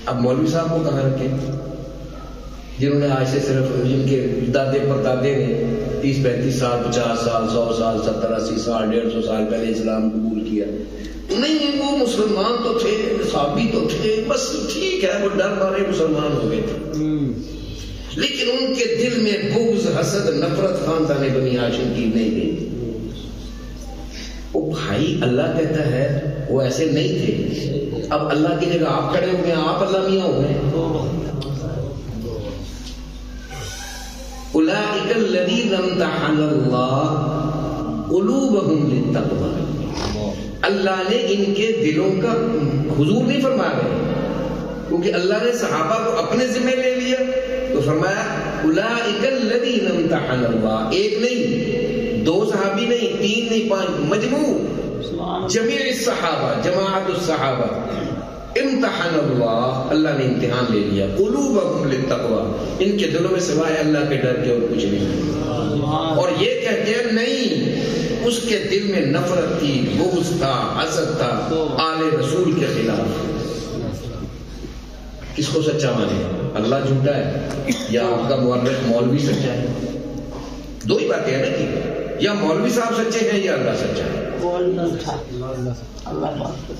اب مولوی صاحب کو کہاں رکھیں جنہوں نے آج سے صرف جن کے دادے پر دادے نے 30-35 سال 50 سال 100 سال 70-80 سال 150 سال پہلے اسلام قبول کیا، نہیں وہ مسلمان تو تھے، صحابی تو تھے، بس ٹھیک ہے وہ ڈر مارے مسلمان ہو گئے تھے، لیکن ان کے دل میں بغض، حسد، نفرت خاندان بنی ہاشم کی نہیں گئی۔ وہ بھائی اللہ کہتا ہے وہ ایسے نہیں تھے، اب اللہ کی جگہ آپ کھڑے ہو گئے، آپ اللہ میاں ہو گئے۔ اولئک الذین امتحن اللہ قلوبہم للتقوی، اللہ نے ان کے دلوں کا، حضور نہیں فرما رہے کیونکہ اللہ نے صحابہ کو اپنے ذمہ لے لیا تو فرمایا اولئک الذین امتحن اللہ، ایک نہیں، 2 صحابی نہیں، 3 نہیں، 5، مجموع جمیع الصحابہ، جماعت الصحابہ، امتحان اللہ نے امتحان لے لیا، قلوبہم للتقوی، ان کے دلوں میں سوائے اللہ کے ڈر کے اور کچھ نہیں، اور یہ کہتے ہیں نہیں، اس کے دل میں نفرت تھی، بغض تھا، حسد تھا آل رسول کے خلاف۔ کس کو سچا مانے، اللہ جھوٹا ہے یا آپ کا مورخ مولوی سچا ہے؟ دو ہی باتیں ہیں نا کہ یا مولوی صاحب سچے ہیں یا اللہ سچا ہے،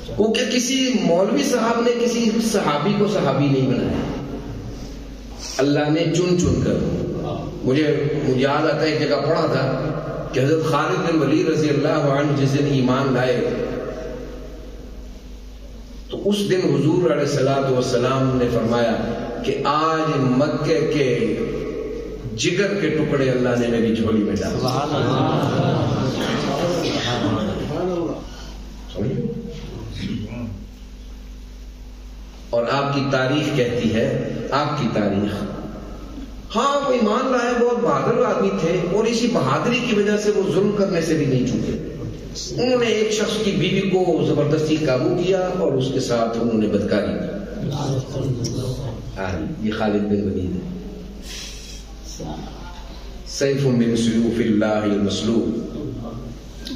کیونکہ کسی مولوی صاحب نے کسی صحابی کو صحابی نہیں بنایا، اللہ نے چن چن کر، مجھے یاد آتا ہے ایک جگہ پڑھا تھا کہ حضرت خالد بن ولید رضی اللہ عنہ جس دن ایمان لائے تو اس دن حضور علیہ الصلوۃ والسلام نے فرمایا کہ آج مکے کے جگر کے ٹکڑے اللہ نے میری جھولی میں ڈالے، اور آپ کی تاریخ کہتی ہے، آپ کی تاریخ، ہاں وہ ایمان لائے، بہت بہادر آدمی تھے، اور اسی بہادری کی وجہ سے وہ ظلم کرنے سے بھی نہیں چوکے، انہوں نے ایک شخص کی بیوی کو زبردستی قابو کیا اور اس کے ساتھ انہوں نے بدکاری کی۔ یہ خالد بن ولید ہے، سیف من سیوف اللہ المسلول،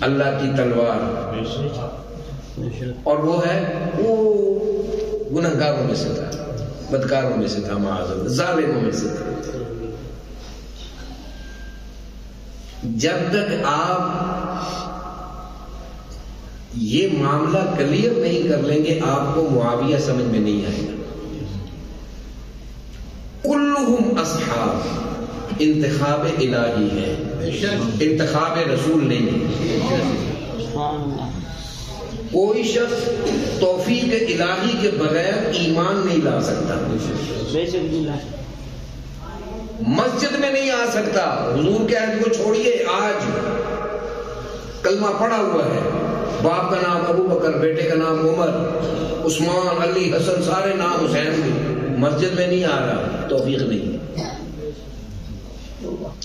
اللہ کی تلوار، اور وہ ہے وہ گنہگاروں میں سے تھا، بدکاروں میں سے تھا، معاذ اللہ، ظالموں میں سے تھا۔ جب تک آپ یہ معاملہ کلیئر نہیں کر لیں گے آپ کو معاویہ سمجھ میں نہیں آئے گا۔ کلہم اصحاب، انتخاب الہی ہے، انتخاب رسول نہیں ہے۔ کوئی شخص توفیق الہی کے بغیر ایمان نہیں لا سکتا۔ مسجد میں نہیں آ سکتا. حضور کے عہد کو چھوڑیے، آج کلمہ پڑا ہوا ہے، باپ کا نام ابو بکر، بیٹے کا نام عمر، عثمان، علی، حسن، سارے نام حسین بھی، مسجد میں نہیں آ رہا. توفیق نہیں،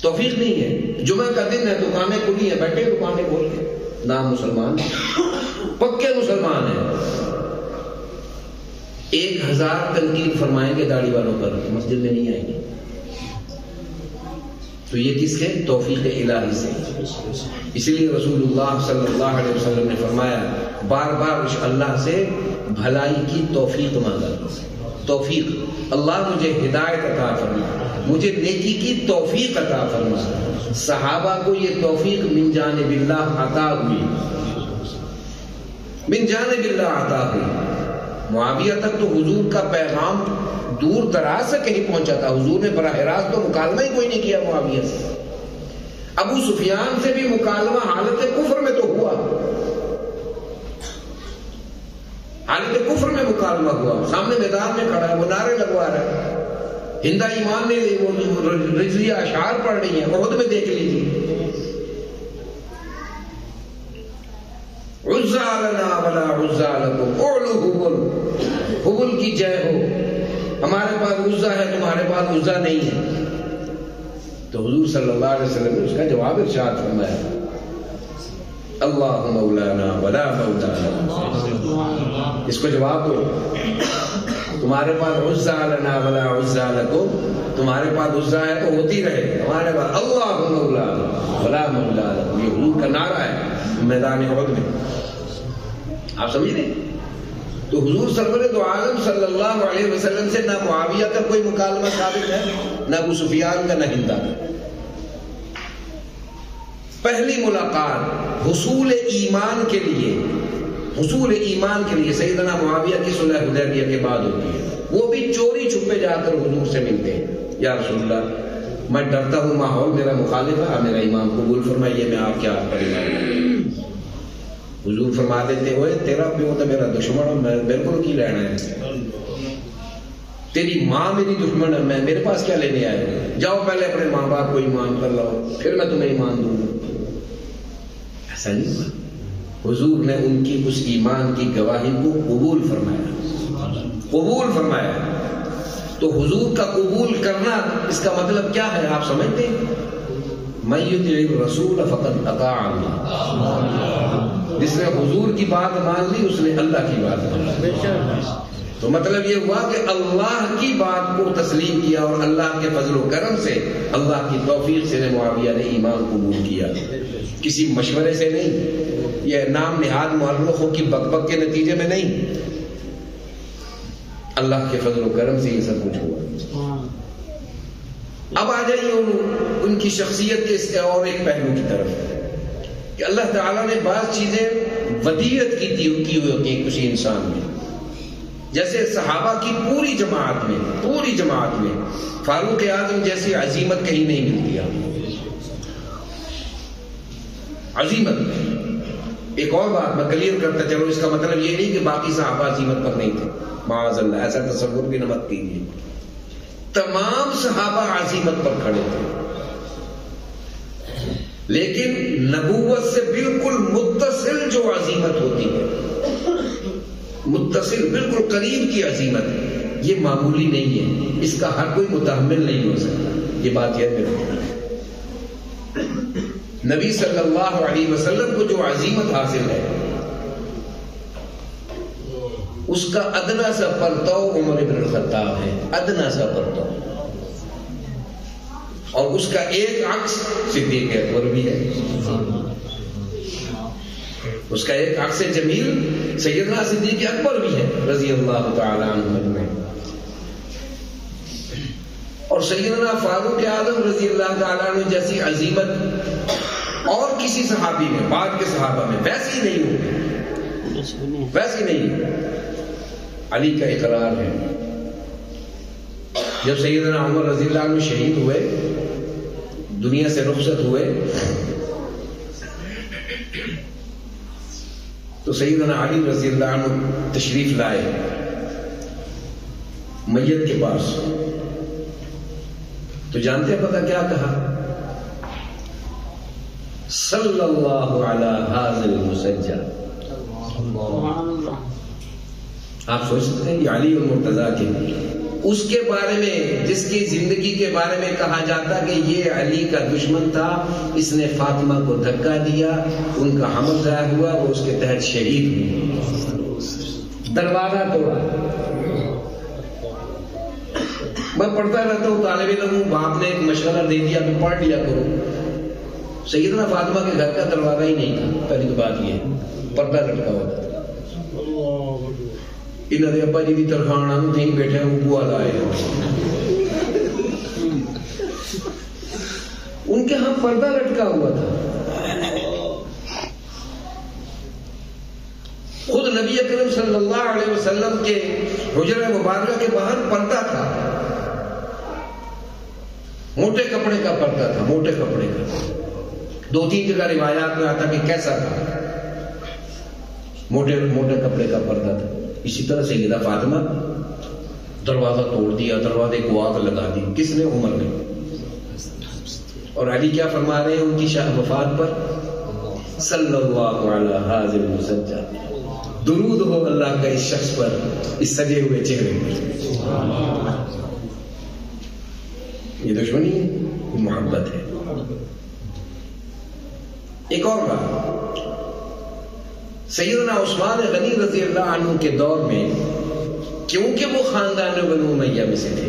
توفیق نہیں ہے. جمعہ کا دن ہے، دکانیں کھلی ہیں، بیٹھے دکانیں کھول کے، نام مسلمان، پکے مسلمان ہیں. 1000 تنقید فرمائیں گے داڑھی والوں پر، مسجد میں نہیں آئیں گے. تو یہ کس کے؟ توفیق الہی سے. اسی لیے رسول اللہ صلی اللہ علیہ وسلم نے فرمایا، بار بار اللہ سے بھلائی کی توفیق مانگا. توفیق، اللہ مجھے ہدایت عطا فرما، مجھے نیکی کی توفیق عطا فرما. صحابہ کو یہ توفیق من جانب اللہ عطا ہوئی، من جانب اللہ عطا ہوئی. معاویہ تک تو حضور کا پیغام دور دراز سے کہیں پہنچا تھا. حضور نے براہ راست تو مکالمہ ہی کوئی نہیں کیا معاویہ سے. ابو سفیان سے بھی مکالمہ حالت کفر میں تو ہوا، حالت کفر میں مکالمہ ہوا. سامنے میدان میں کھڑا ہے، وہ نعرے لگوا رہا ہے، ہندا ایمان نے وہ رجزیہ اشعار پڑھ رہی ہیں. احد میں دیکھ لیجیے، عزا لنا ولا عزا لکم، اعلو حبل، حبل کی جے ہو، ہمارے پاس عزا ہے تمہارے پاس عزا نہیں ہے. تو حضور صلی اللہ علیہ وسلم نے اس کا جواب ارشاد فرمایا، اللہ مولانا ولا مولا لنا. اس کو جواب دو، تمہارے پاس عزا لنا ولا عزا لکم، تمہارے پاس عزا ہے تو ہوتی رہے، ہمارے پاس اللہ مولانا ولا مولا لکم. یہ حضور کا نعرہ ہے میدان احد میں. آپ سمجھ رہے؟ تو حضور سرور عالم صلی اللہ علیہ وسلم سے نہ معاویہ کا کوئی مکالمہ ثابت ہے، نہ ابو سفیان کا، نہ ہندا. پہلی ملاقات حصول ایمان کے لیے، حصول ایمان کے لیے سیدنا معاویہ کی صلح حدیبیہ کے بعد ہوتی ہے. وہ بھی چوری چھپے جا کر حضور سے ملتے ہیں، یا رسول اللہ میں ڈرتا ہوں، ماحول میرا مخالف ہے، میرا ایمان قبول فرمائیے، میں آپ کے آپ پر ایمان. حضور فرما دیتے ہوئے، تیرا پیو تو میرا دشمن ہے، میں بالکل کی لینا ہے، تیری ماں میری دشمن ہے، میں میرے پاس کیا لینے آئے، جاؤ پہلے اپنے ماں باپ کو ایمان کر لاؤ، پھر میں تمہیں ایمان دوں گا. ایسا نہیں ہوا. حضور نے ان کی اس ایمان کی گواہی کو قبول فرمایا، قبول فرمایا. تو حضور کا قبول کرنا، اس کا مطلب کیا ہے آپ سمجھتے ہیں؟ من یطع الرسول فقد اطاع اللہ. جس نے حضور کی بات مان لی اس نے اللہ کی بات مان لی. تو مطلب یہ ہوا کہ اللہ کی بات کو تسلیم کیا، اور اللہ کے فضل و کرم سے، اللہ کی توفیق سے معاویہ نے ایمان قبول کیا. کسی مشورے سے نہیں، یہ نام نہاد مورخوں کی بک بک کے نتیجے میں نہیں، اللہ کے فضل و کرم سے یہ سب کچھ ہوا. اب آ جائیے ان کی شخصیت کے اس اور ایک پہلو کی طرف، کہ اللہ تعالیٰ نے بعض چیزیں ودیعت کی ہوئی ہوتی ہیں کسی انسان میں. جیسے صحابہ کی پوری جماعت میں فاروق اعظم جیسی عظیمت کہیں نہیں ملتی آپ. عظیمت. ایک اور بات میں کلیئر کرتا چلو، اس کا مطلب یہ نہیں کہ باقی صحابہ عظیمت پر نہیں تھے، معاذ اللہ، ایسا تصور بھی نہ مت کیجیے. تمام صحابہ عظیمت پر کھڑے تھے، لیکن نبوت سے بالکل متصل جو عظیمت ہوتی ہے، متصل بالکل قریب کی عظیمت ہے، یہ معمولی نہیں ہے، اس کا ہر کوئی متحمل نہیں ہو سکتا. یہ بات یاد رکھیں. نبی صلی اللہ علیہ وسلم کو جو عظیمت حاصل ہے، اس کا ادنا سا پرتو عمر بن الخطاب ہے، ادنا سا پرتو. اور اس کا ایک عکس صدیق اکبر بھی ہے، اس کا ایک عکس جمیل سیدنا صدیق اکبر بھی ہے رضی اللہ تعالی عنہ. اور سیدنا فاروق اعظم رضی اللہ تعالی عنہ جیسی عظیمت اور کسی صحابی میں، بعد کے صحابہ میں ویسی نہیں ہوگی، ویسی نہیں. علی کا اقرار ہے، جب سیدنا عمر رضی اللہ عنہ شہید ہوئے، دنیا سے رخصت ہوئے، تو سیدنا علی رضی اللہ عنہ تشریف لائے میت کے پاس. تو جانتے ہیں پتہ کیا کہا؟ صلی اللہ علی حاضر المسجع. آپ سوچ سکتے ہیں یہ علی اور مرتضیٰ کے اس کے بارے میں جس کی زندگی کے بارے میں کہا جاتا کہ یہ علی کا دشمن تھا، اس نے فاطمہ کو دھکا دیا، ان کا حمل ضائع ہوا، وہ اس کے تحت شہید ہوئی، دروازہ توڑا. میں پڑھتا رہتا ہوں، طالب علم ہوں، باپ نے ایک مشورہ دے دیا تو پڑھ لیا کرو. سیدنا فاطمہ کے گھر کا دروازہ ہی نہیں تھا. پہلی تو بات یہ پردہ لٹکا ہوا تھا. انہوں نے ابا جی کی ترخانہ تھی بیٹھے وہ بوا لائے، ان کے ہاں پردہ لٹکا ہوا تھا. خود نبی اکرم صلی اللہ علیہ وسلم کے حجرہ مبارکہ کے باہر پردہ تھا، موٹے کپڑے کا پردہ تھا، موٹے کپڑے کا. 2-3 جگہ روایات میں آتا کہ کیسا تھا، موٹے موٹے کپڑے کا پردہ تھا. اسی طرح سیدہ فاطمہ دروازہ توڑ دیا، دروازے کو آگ لگا دی. کس نے؟ عمر نے. اور علی کیا فرما رہے ہیں ان کی شاہ وفات پر؟ صلی اللہ علی حاضر المسجع. درود ہو اللہ کا اس شخص پر، اس سجے ہوئے چہرے پر. یہ دشمنی ہے، یہ محبت ہے. ایک اور بات، سیدنا عثمان غنی رضی اللہ عنہ کے دور میں کیونکہ وہ خاندان بنو امیہ میں سے تھے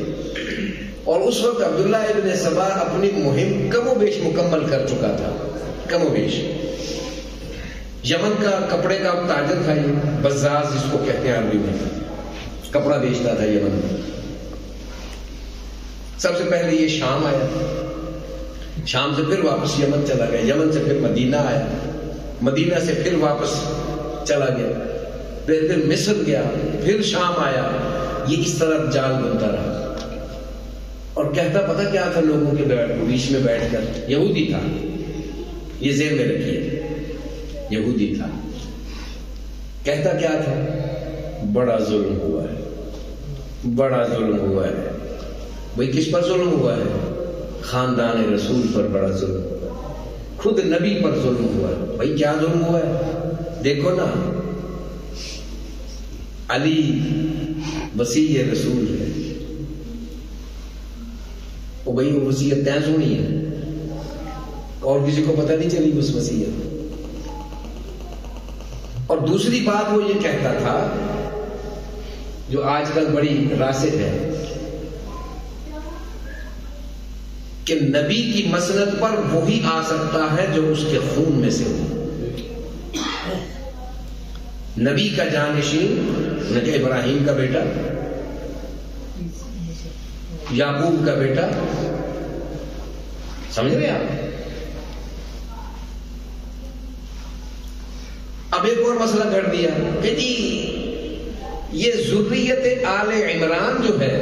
اور اس وقت عبداللہ ابن سبا اپنی مہم کم و بیش مکمل کر چکا تھا، کم و بیش. یمن کا کپڑے کا تاجر تھا، یہ بزاز جس کو کہتے ہیں عربی میں، کپڑا بیچتا تھا یمن میں. سب سے پہلے یہ شام آیا، شام سے پھر واپس یمن چلا گیا، یمن سے پھر مدینہ آیا، مدینہ سے پھر واپس چلا گیا، پھر مصر گیا، پھر شام آیا. یہ اس طرح جال بنتا رہا. اور کہتا پتہ کیا تھا لوگوں کے بیچ میں بیٹھ کر؟ یہودی تھا. یہ ذہن میں رکھیے، یہودی تھا. کہتا کیا تھا؟ بڑا ظلم ہوا ہے، بڑا ظلم ہوا ہے. بھئی کس پر ظلم ہوا ہے؟ خاندان رسول پر بڑا ظلم ہوا ہے، خود نبی پر ظلم ہوا ہے. بھئی کیا ظلم ہوا ہے؟ دیکھو نا، علی وصی رسول ہے. وہ بھئی وہ وصیت طے سنی ہے اور کسی کو پتہ نہیں چلی اس وصیت. اور دوسری بات وہ یہ کہتا تھا جو آج کل بڑی راسخ ہے کہ نبی کی مسند پر وہی آ سکتا ہے جو اس کے خون میں سے ہو. نبی کا جانشین ابراہیم کا بیٹا، یعقوب کا بیٹا، سمجھ رہے آپ؟ اب ایک اور مسئلہ کر دیا کہ جی یہ ذریت آل عمران جو ہے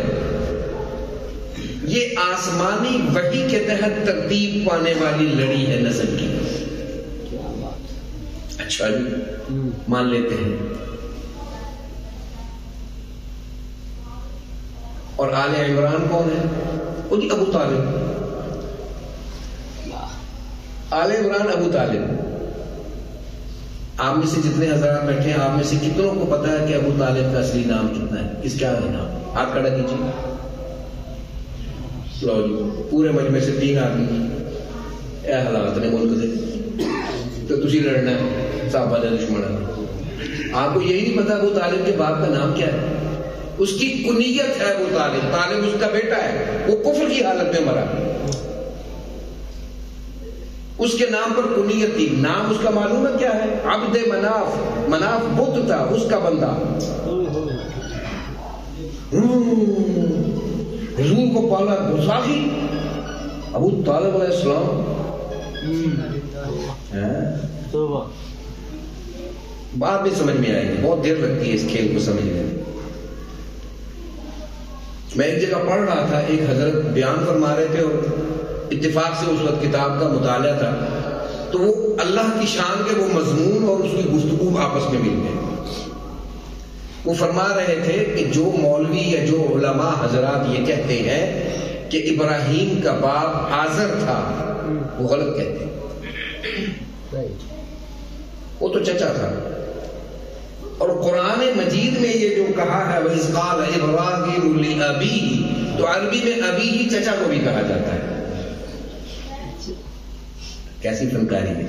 یہ آسمانی وحی کے تحت ترتیب پانے والی لڑی ہے نسل کی. اچھا جی مان لیتے ہیں. اور آل عمران کون ہے؟ وہ جی ابو طالب. آل عمران ابو طالب. آپ میں سے جتنے حضرات بیٹھے ہیں آپ میں سے کتنوں کو پتا ہے کہ ابو طالب کا اصلی نام کتنا ہے؟ کس کیا ہے نام؟ ہاتھ کھڑا کیجیے. لو جی پورے مجمع سے 3 آدمی اے حالات نے ملک دے تو تسی لڑنا ہے صحابہ دے دشمن. آپ کو یہی نہیں پتا ابو طالب کے باپ کا نام کیا ہے؟ اس کی کنیت ہے ابو طالب. طالب اس کا بیٹا ہے، وہ کفر کی حالت میں مرا، اس کے نام پر کنیت تھی. نام اس کا معلوم ہے کیا ہے؟ عبد مناف. مناف بت تھا، اس کا بندہ. حضور کو پالا گستاخی ابو طالب علیہ السلام. بعد میں سمجھ میں آئے گی، بہت دیر لگتی ہے اس کھیل کو سمجھنے میں. میں ایک جگہ پڑھ رہا تھا، ایک حضرت بیان فرما رہے تھے اور اتفاق سے اس وقت کتاب کا مطالعہ تھا تو وہ اللہ کی شان کے وہ مضمون اور اس کی گفتگو آپس میں مل گئے. وہ فرما رہے تھے کہ جو مولوی یا جو علماء حضرات یہ کہتے ہیں کہ ابراہیم کا باپ آزر تھا، وہ غلط کہتے ہیں، وہ تو چچا تھا. اور قرآن مجید میں یہ جو کہا ہے وَإِذْ قَالَ إِبْرَاهِيمُ لِأَبِيهِ، تو عربی میں ابی ہی چچا کو بھی کہا جاتا ہے. کیسی فنکاری ہے.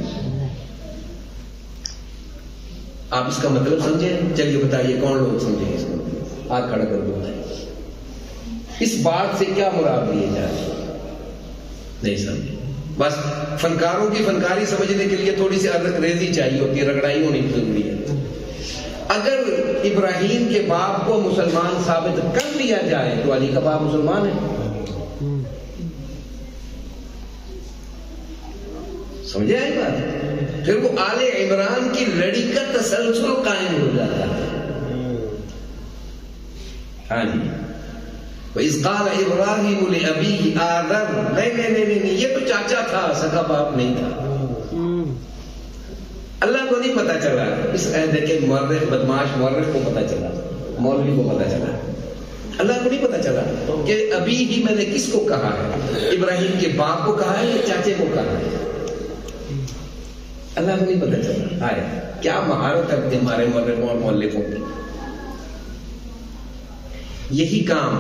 آپ اس کا مطلب سمجھیں؟ چلیے بتائیے کون لوگ سمجھیں اس کو؟ ہاتھ کھڑا کر دو. اس بات سے کیا مراد لیے جا رہے؟ نہیں سمجھے. بس فنکاروں کی فنکاری سمجھنے کے لیے تھوڑی سی ادرک ریزی چاہیے ہوتی ہے، رگڑائی ہونی ضروری ہے. اگر ابراہیم کے باپ کو مسلمان ثابت کر دیا جائے تو علی کا باپ مسلمان ہے. سمجھے آئی بات؟ پھر وہ آل عمران کی لڑی کا تسلسل قائم ہو جاتا ہے. ہاں جی. وَإِذْ قَالَ إِبْرَاهِيمُ لِأَبِيهِ آذَرَ، نہیں، یہ تو چاچا تھا، سگا باپ نہیں تھا. اللہ کو نہیں پتا چلا. اس عہدے کے مورخ بدماش مورخ کو پتا چلا، مولوی کو پتا چلا. اللہ کو نہیں پتا چلا کہ ابھی ہی میں نے کس کو کہا ہے، ابراہیم کے باپ کو کہا ہے یا چاچے کو کہا ہے. اللہ کو نہیں پتا چلا. آئے کیا مہارت ہے ہمارے مورخوں اور مولخوں کی. یہی کام.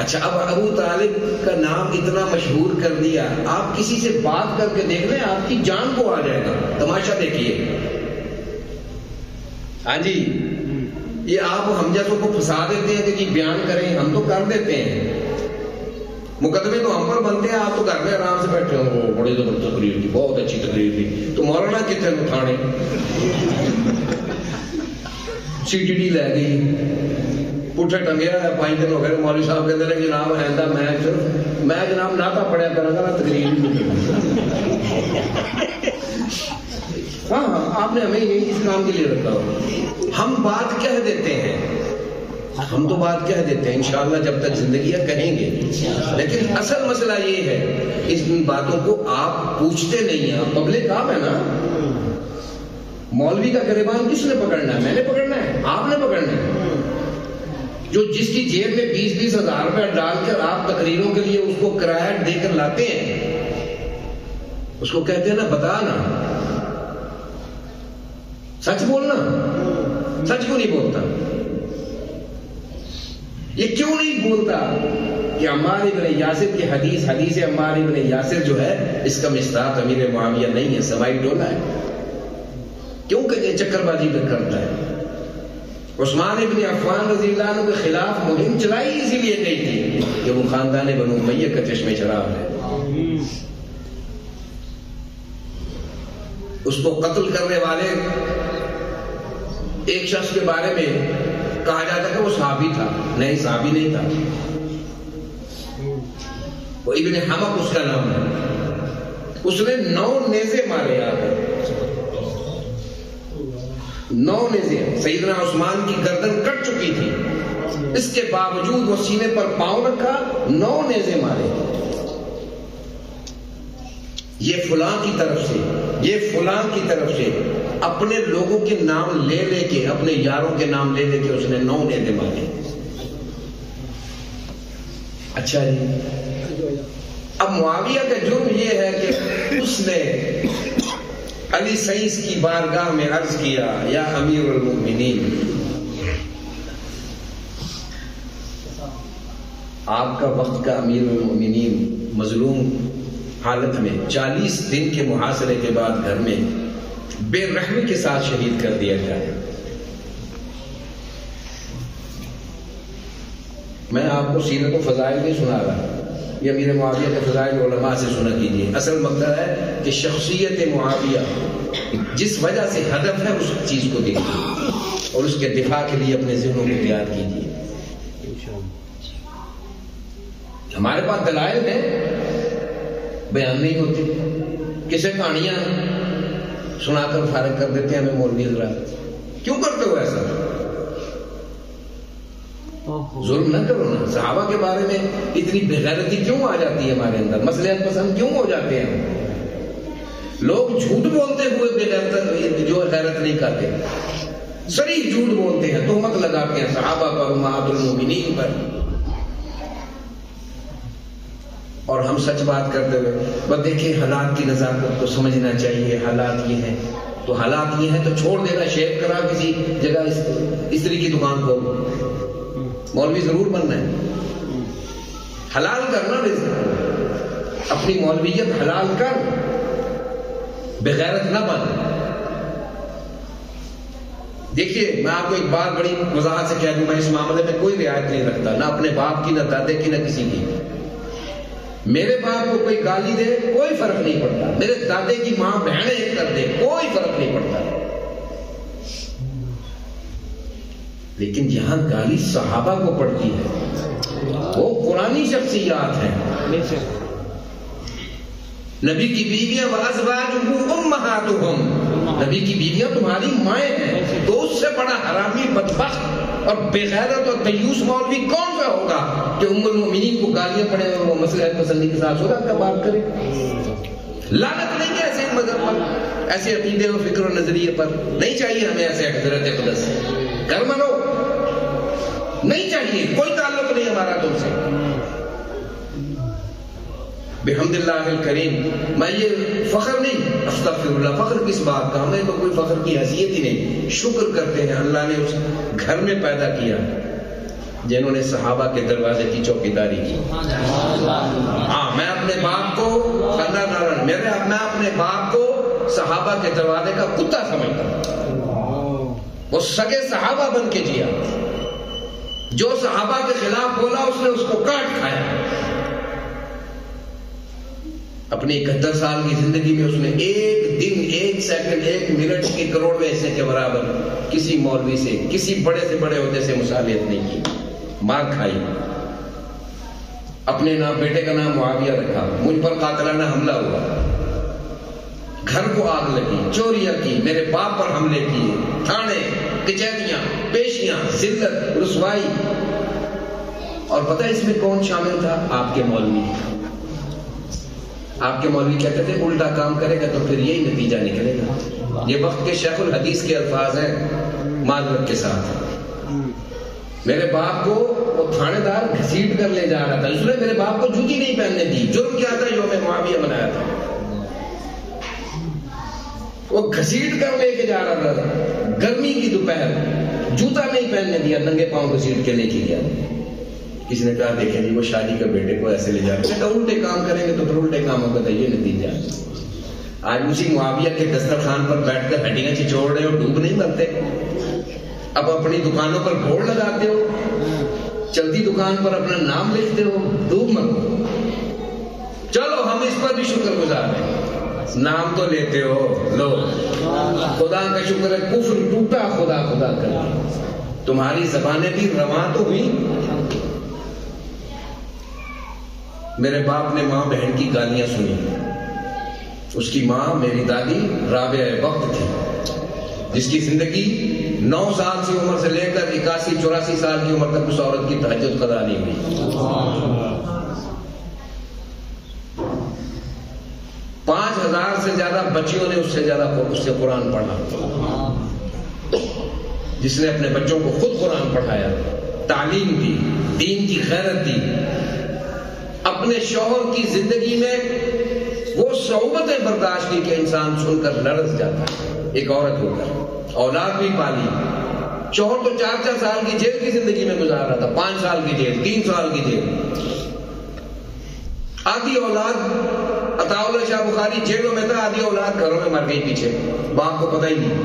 اچھا اب ابو طالب کا نام اتنا مشہور کر دیا، آپ کسی سے بات کر کے دیکھ لیں، آپ کی جان کو آ جائے گا. تماشا دیکھیے. ہاں جی، یہ آپ ہم جیسوں کو پھنسا دیتے ہیں کہ جی بیان کریں، ہم تو کر دیتے ہیں. مقدمے تو ہم پر بنتے ہیں، آپ تو گھر میں آرام سے بیٹھے ہو. وہ بڑی زبردست تقریر تھی، بہت اچھی تقریر تھی. تو مولانا کتنے اٹھانے سی ٹی ڈی لے گئی، پٹھے ٹنگیا ہے. 5 دن ہو گئے. مولوی صاحب کہتے ہیں جناب آئندہ میں جناب ناتا پڑھیا کروں گا نا، تقریر ہاں آپ نے ہمیں یہی اس کام کے لیے رکھا ہو. ہم بات کہہ دیتے ہیں، ہم تو بات کہہ دیتے ہیں، انشاءاللہ جب تک زندگی ہے کہیں گے. لیکن اصل مسئلہ یہ ہے اس باتوں کو آپ پوچھتے نہیں ہیں. پبلک آپ ہے نا. مولوی کا گریبان کس نے پکڑنا ہے؟ میں نے پکڑنا ہے، آپ نے پکڑنا ہے. جو جس کی جیب میں 20-20 ہزار روپے ڈال کر آپ تقریروں کے لیے اس کو کرایہ دے کر لاتے ہیں، اس کو کہتے ہیں نا بتا نا، سچ بولنا. سچ کیوں نہیں بولتا؟ یہ کیوں نہیں بولتا کہ عمار ابن یاسر کی حدیث عمار ابن یاسر جو ہے اس کا مصداق امیر معاویہ نہیں ہے، سوائی ڈولا ہے. کیوں کہ چکر بازی پہ کرتا ہے. عثمان ابن عفان رضی اللہ عنہ کے خلاف مہم چلائی اسی لیے گئی تھی کہ وہ خاندان بنو امیہ کا چشمے شراب ہے. اس کو قتل کرنے والے ایک شخص کے بارے میں کہا جاتا کہ وہ صحابی تھا. نہیں، صحابی نہیں تھا، وہ ابن حمق اس کا نام ہے. اس نے 9 نیزے مارے آ کر، 9 نیزے. سیدنا عثمان کی گردن کٹ چکی تھی، اس کے باوجود وہ سینے پر پاؤں رکھا، 9 نیزے مارے. یہ فلاں کی طرف سے، یہ فلاں کی طرف سے، اپنے لوگوں کے نام لے لے کے، اپنے یاروں کے نام لے لے کے اس نے 9 نیزے مارے. اچھا جی، اب معاویہ کا جرم یہ ہے کہ اس نے علی سعیس کی بارگاہ میں عرض کیا یا امیر المؤمنین، آپ کا وقت کا امیر المؤمنین مظلوم حالت میں 40 دن کے محاصرے کے بعد گھر میں بے رحمی کے ساتھ شہید کر دیا جائے. میں آپ کو سیرت و فضائل نہیں سنا رہا، یہ امیر معاویہ کے فضائل علماء سے سنا کیجیے. اصل مقصد ہے کہ شخصیت معاویہ جس وجہ سے ہدف ہے اس چیز کو دیکھیے اور اس کے دفاع کے لیے اپنے ذہنوں کو تیار کیجیے. ہمارے پاس دلائل ہیں، بیان نہیں ہوتے. کسے کہانیاں سنا کر فارغ کر دیتے ہیں ہمیں مولوی حضرات. کیوں کرتے ہو ایسا؟ ظلم نہ کرو نا. صحابہ کے بارے میں اتنی بےغیرتی کیوں آ جاتی ہے ہمارے اندر؟ مصلحت پسند کیوں ہو جاتے ہیں؟ لوگ جھوٹ بولتے ہوئے بےغیرت جو غیرت نہیں کرتے، صریح جھوٹ بولتے ہیں، تہمت لگاتے ہیں صحابہ پر، امہات المومنین پر. اور ہم سچ بات کرتے ہوئے بس دیکھیں حالات کی نزاکت کو سمجھنا چاہیے، حالات یہ ہیں تو حالات یہ ہیں تو چھوڑ دینا، شیو کرا کسی جگہ استری کی دکان کو، مولوی ضرور بننا ہے، حلال کرنا رزق، اپنی مولویت حلال کر، بغیرت نہ بن۔ دیکھیے میں آپ کو ایک بات بڑی وضاحت سے کہہ دوں، میں اس معاملے میں کوئی رعایت نہیں رکھتا، نہ اپنے باپ کی، نہ دادے کی، نہ کسی کی۔ میرے باپ کو کوئی گالی دے کوئی فرق نہیں پڑتا، میرے دادے کی ماں بہنیں ایک کر دے کوئی فرق نہیں پڑتا، لیکن جہاں گالی صحابہ کو پڑتی ہے وہ قرآنی شخصیات ہیں، نبی کی بیویاں وَأَزْوَاجُهُ أُمَّهَاتُهُمْ، نبی کی بیویاں تمہاری مائیں ہیں، تو اس سے بڑا حرامی بدبخت اور بے غیرت اور دیوس مولوی کون سا ہوگا کہ ام المؤمنین کو گالیاں پڑے اور وہ مصلحت پسندی کے ساتھ صلح کا بات کرے؟ لعنت نہیں ہے ایسے مذہب پر، ایسے عقیدے و فکر و نظریے پر، نہیں چاہیے ہمیں ایسے حضرت اقدس، گھر منو، نہیں چاہیے، کوئی تعلق نہیں ہمارا تم سے۔ بحمد اللہ الکریم، میں یہ فخر نہیں، استغفر اللہ، فخر کس بات کا، ہمیں تو کوئی فخر کی حیثیت ہی نہیں، شکر کرتے ہیں اللہ نے اس گھر میں پیدا کیا جنہوں نے صحابہ کے دروازے کی چوکیداری کی۔ ہاں میں اپنے باپ کو میں اپنے باپ کو صحابہ کے دروازے کا کتا سمجھتا ہوں، وہ سگے صحابہ بن کے جیا، جو صحابہ کے خلاف بولا اس نے اس کو کاٹ کھایا۔ اپنی 71 سال کی زندگی میں اس نے ایک دن، ایک سیکنڈ، ایک منٹ کے کروڑویں حصے کے برابر کسی مولوی سے، کسی بڑے سے بڑے عہدے سے مصالحت نہیں کی، مار کھائی۔ اپنے نام بیٹے کا نام معاویہ رکھا، مجھ پر قاتلانہ حملہ ہوا، گھر کو آگ لگی، چوریاں کی، میرے باپ پر حملے کیے، تھانے، کچہریاں، پیشیاں، ذلت، رسوائی، اور پتہ اس میں کون شامل تھا؟ آپ کے مولوی۔ آپ کے مولوی کہتے تھے الٹا کام کرے گا تو پھر یہی نتیجہ نکلے گا۔ یہ وقت کے شیخ الحدیث کے الفاظ ہیں معذرت کے ساتھ۔ میرے باپ کو وہ تھانے دار گھسیٹ کر لے جا رہا تھا، اس نے میرے باپ کو جوتی نہیں پہننے دی، جرم کیا تھا؟ یوم معاویہ منایا تھا، وہ گھسیٹ کر لے کے جا رہا تھا، گرمی کی دوپہر، جوتا نہیں پہننے دیا، ننگے پاؤں گھسیٹ کے لے کے گیا۔ کسی نے کہا دیکھیں جی وہ شادی کا بیٹے کو ایسے لے جاتے ہیں، الٹے کام کریں گے تو پھر الٹے کاموں کا یہ نتیجہ۔ آج اسی معاویہ کے دسترخوان پر بیٹھ کر ہڈیاں چچوڑ رہے ہو، ڈوب نہیں مرتے، اب اپنی دکانوں پر بورڈ لگاتے ہو، چلتی دکان پر اپنا نام لکھتے ہو، ڈوب مرو۔ چلو ہم اس پر بھی شکر گزار ہیں، نام تو لیتے ہو، لو خدا کا شکر ہے، کفر ٹوٹا، خدا خدا کر، تمہاری زبانیں بھی رواں تو ہوئی۔ میرے باپ نے ماں بہن کی گالیاں سنی، اس کی ماں میری دادی رابعہ وقت تھی، جس کی زندگی 9 سال کی عمر سے لے کر 81-84 سال کی عمر تک اس عورت کی تہجد قضا نہیں ہوئی۔ 5000 سے زیادہ بچیوں نے اس سے قرآن پڑھا، جس نے اپنے بچوں کو خود قرآن پڑھایا، تعلیم دی، دین کی غیرت دی، اپنے شوہر کی زندگی میں وہ صعوبتیں برداشت کی کہ انسان سن کر لرز جاتا ہے، ایک عورت ہو کر اولاد بھی پالی، شوہر تو 4 سال کی جیل کی زندگی میں گزار رہا تھا، 5 سال کی جیل، 3 سال کی جیل، آدھی اولاد عطا اللہ شاہ بخاری جیلوں میں تھا، آدھی اولاد گھروں میں مر گئی پیچھے، باپ کو پتہ ہی نہیں۔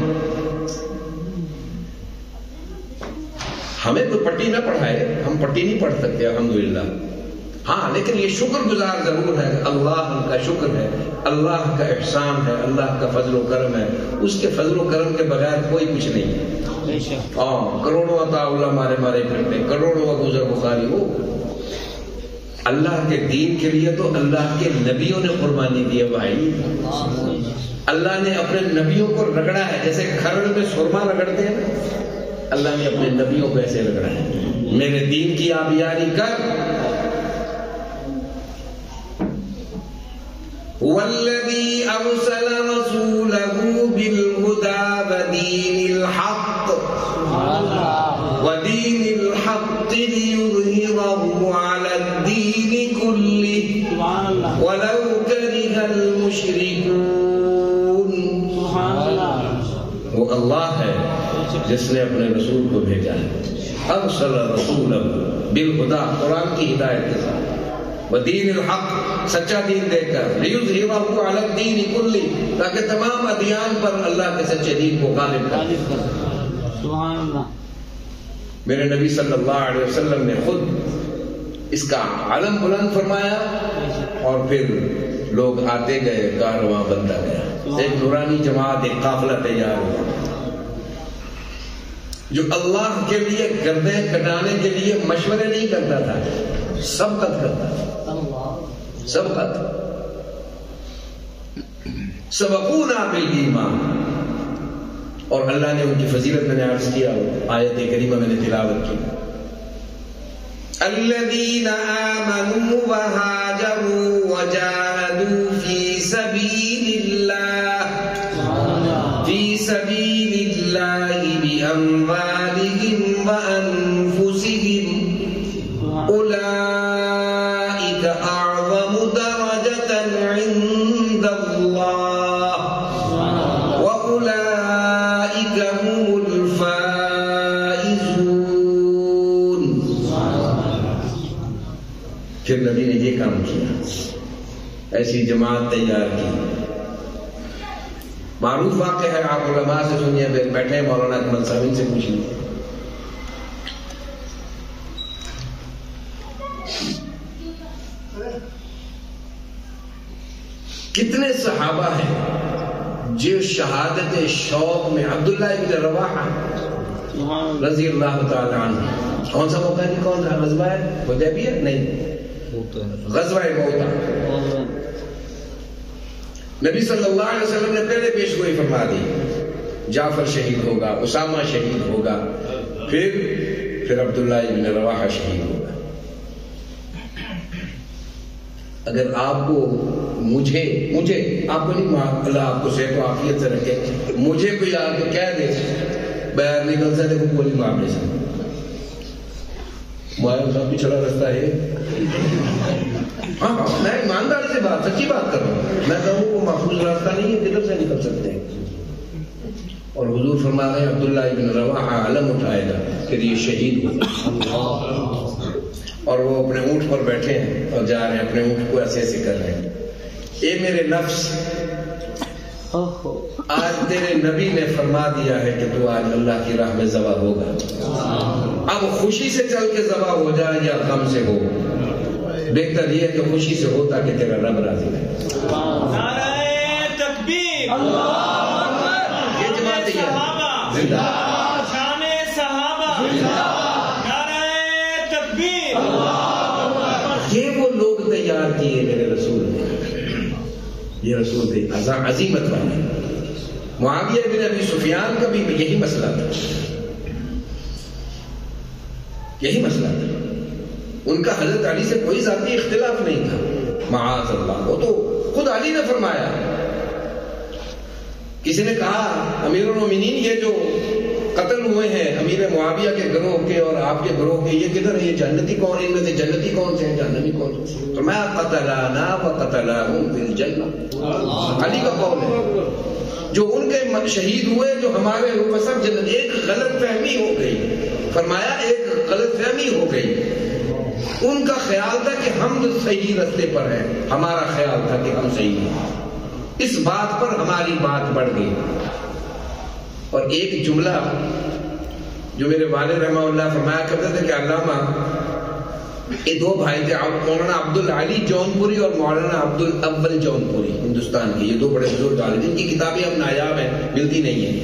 ہمیں کوئی پٹی نہ پڑھائے، ہم پٹی نہیں پڑھ سکتے الحمدللہ، ہاں لیکن یہ شکر گزار ضرور ہے، اللہ کا شکر ہے، اللہ کا احسان ہے، اللہ کا فضل و کرم ہے، اس کے فضل و کرم کے بغیر کوئی کچھ نہیں ہے۔ کروڑوں عطا اللہ مارے پھرتے، کروڑوں ابو ذر بخاری، وہ اللہ کے دین کے لیے تو اللہ کے نبیوں نے قربانی دی ہے بھائی، اللہ نے اپنے نبیوں کو رگڑا ہے، جیسے کھرڑ میں سرما رگڑتے ہیں نا، اللہ نے اپنے نبیوں کو ایسے رگڑا ہے، میرے دین کی آبیاری کر۔ والذی ارسل رسولہ بالہدی ودین الحق لیظہرہ علی الدین کلہ مشركون. وہ اللہ ہے جس نے اپنے رسول کو بھیجا ہے. ارسل رسولہ بالہدی، قرآن کی ہدایت کے ساتھ، ودین الحق، سچا دین دے کر، لیظہرہ علی الدین کلہ، تاکہ تمام ادیان پر اللہ کے سچے دین کو غالب کر. سبحان اللہ. میرے نبی صلی اللہ علیہ وسلم نے خود اس کا علم بلند فرمایا، اور پھر لوگ آتے گئے، کارواں بنتا گیا. ایک نورانی جماعت، ایک قافلہ تیار ہوا جو اللہ کے لیے گردیں کٹانے کے لیے مشورے نہیں کرتا تھا، سبقت کرتا تھا. سبقت. سبقونا بالایمان. اور اللہ نے ان کی فضیلت میں نے عرض کیا، آیت کریمہ میں نے تلاوت کی. الذین آمنوا وہاجروا وجاہدوا فی سبیل اللہ بأموالهم وأنفسهم أولئك أعظم درجة عند الله وأولئك هم الفائزون. پھر نبی نے یہ کام کیا، ایسی جماعت تیار کی. معروف واقع ہے، آپ علماء سے سنیے، بیٹھے مولانا اکمل صاحب، ان سے پوچھ لیجیے. کتنے صحابہ ہیں جو شہادت شوق میں، عبداللہ ابن رواحہ رضی اللہ تعالی عنہ، کون سا موقع ہے؟ کون سا غزوہ ہے؟ حدیبیہ نہیں، غزوہ موتا. نبی صلی اللہ علیہ وسلم نے پہلے پیش گوئی فرما دی، جعفر شہید ہوگا، اسامہ شہید ہوگا، پھر عبداللہ ابن رواحہ شہید ہوگا. اگر آپ کو مجھے آپ کو نہیں، اللہ آپ کو صحت و عافیت سے رکھے، مجھے کوئی آ کے کہہ دے باہر نکل سے دیکھو گولی مار لے سکتے، موبائل کا پچھڑا رستہ ہے. ہاں میں ایمانداری سے بات، سچی بات کر رہا ہوں. میں کہوں وہ محفوظ راستہ نہیں ہے، کدھر سے نکل سکتے ہیں. اور حضور فرما رہے ہیں عبداللہ ابن رواحہ علم اٹھائے گا، پھر یہ شہید ہوگا. اور وہ اپنے اونٹ پر بیٹھے ہیں اور جا رہے ہیں، اپنے اونٹ کو ایسے ایسے کر رہے ہیں. اے میرے نفس، آج تیرے نبی نے فرما دیا ہے کہ تو آج اللہ کی راہ میں ذبح ہوگا. اب خوشی سے چل کے ذبح ہو جائے یا غم سے ہو، بہتر یہ ہے کہ خوشی سے ہو تاکہ تیرا رب راضی رہے. نعرہ تکبیر، یہ جماعت زندہ، شان صحابہ، نعرہ تکبیر. یہ وہ لوگ تیار کیے میرے رسول نے. یہ رسول تھے عظیمت والے. معاویہ بن ابی سفیان کا بھی یہی مسئلہ تھا، یہی مسئلہ تھا. ان کا حضرت علی سے کوئی ذاتی اختلاف نہیں تھا، معاذ اللہ. وہ تو خود علی نے فرمایا. کسی نے کہا امیر المومنین یہ جو قتل ہوئے ہیں امیر معاویہ کے گروہ کے اور آپ کے گروہ کے، یہ کدھر ہے؟ یہ جنتی کون؟ ان میں سے جنتی کون سے ہیں، جہنمی کون سے؟ تو میں قتلانا وقتلاہم فی الجنہ، علی کا قول ہے. جو ان کے شہید ہوئے، جو ہمارے وہ سب جنت. ایک غلط فہمی ہو گئی، فرمایا ایک غلط فہمی ہو گئی. ان کا خیال تھا کہ ہم صحیح رستے پر ہیں، ہمارا خیال تھا کہ ہم صحیح ہیں. اس بات پر ہماری بات بڑھ گئی. اور ایک جملہ جو میرے والد رحمہ اللہ فرمایا کرتے تھے کہ علامہ، یہ دو بھائی تھے، مولانا عبد العلی جون پوری اور مولانا عبد الاول جون پوری، ہندوستان کے یہ دو بڑے بزرگ عالم، جن کی کتابیں اب نایاب ہیں، ملتی نہیں ہیں.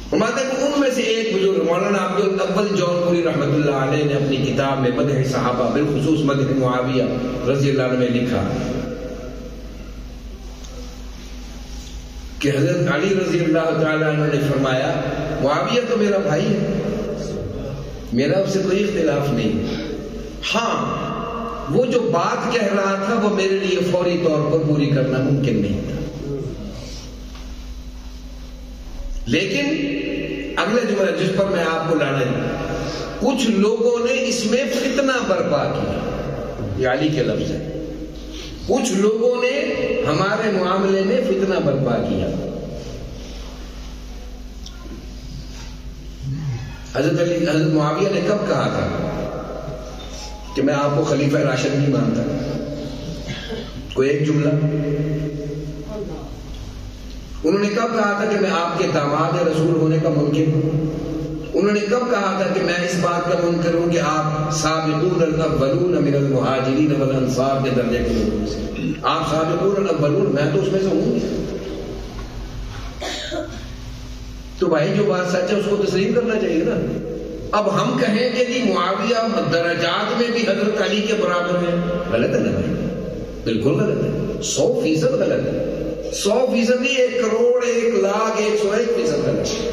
فرماتے ہیں کہ ان میں سے ایک بزرگ مولانا عبد الاول جون پوری رحمۃ اللہ علیہ نے اپنی کتاب میں مدح صحابہ، بالخصوص مدح معاویہ رضی اللہ عنہ میں لکھا کہ حضرت علی رضی اللہ تعالیٰ عنہ نے فرمایا معاویہ تو میرا بھائی ہے، میرا اس سے کوئی اختلاف نہیں. ہاں وہ جو بات کہہ رہا تھا وہ میرے لیے فوری طور پر پوری کرنا ممکن نہیں تھا. لیکن اگلے جملہ جس پر میں آپ کو لانا ہے، کچھ لوگوں نے اس میں فتنہ برپا کیا. یہ علی کے لفظ ہے. کچھ لوگوں نے ہمارے معاملے میں فتنہ برپا کیا. حضرت معاویہ نے کب کہا تھا کہ میں آپ کو خلیفہ راشد نہیں مانتا؟ کوئی ایک جملہ. انہوں نے کب کہا تھا کہ میں آپ کے داماد رسول ہونے کا منکر ہوں؟ انہوں نے کب کہا تھا کہ میں اس بات کا منکر ہوں کہ آپ سابقون الاولون من المہاجرین والانصار کے درجے کے لوگوں سے؟ آپ سابقون الاولون، میں تو اس میں سے ہوں. تو بھائی جو بات سچ ہے اس کو تسلیم کرنا چاہیے نا. اب ہم کہیں کہ جی معاویہ درجات میں بھی حضرت علی کے برابر ہے، غلط ہے نا بھائی؟ بالکل غلط ہے، 100% غلط ہے. 100% نہیں، 1 کروڑ 1 لاکھ 101% غلط ہے.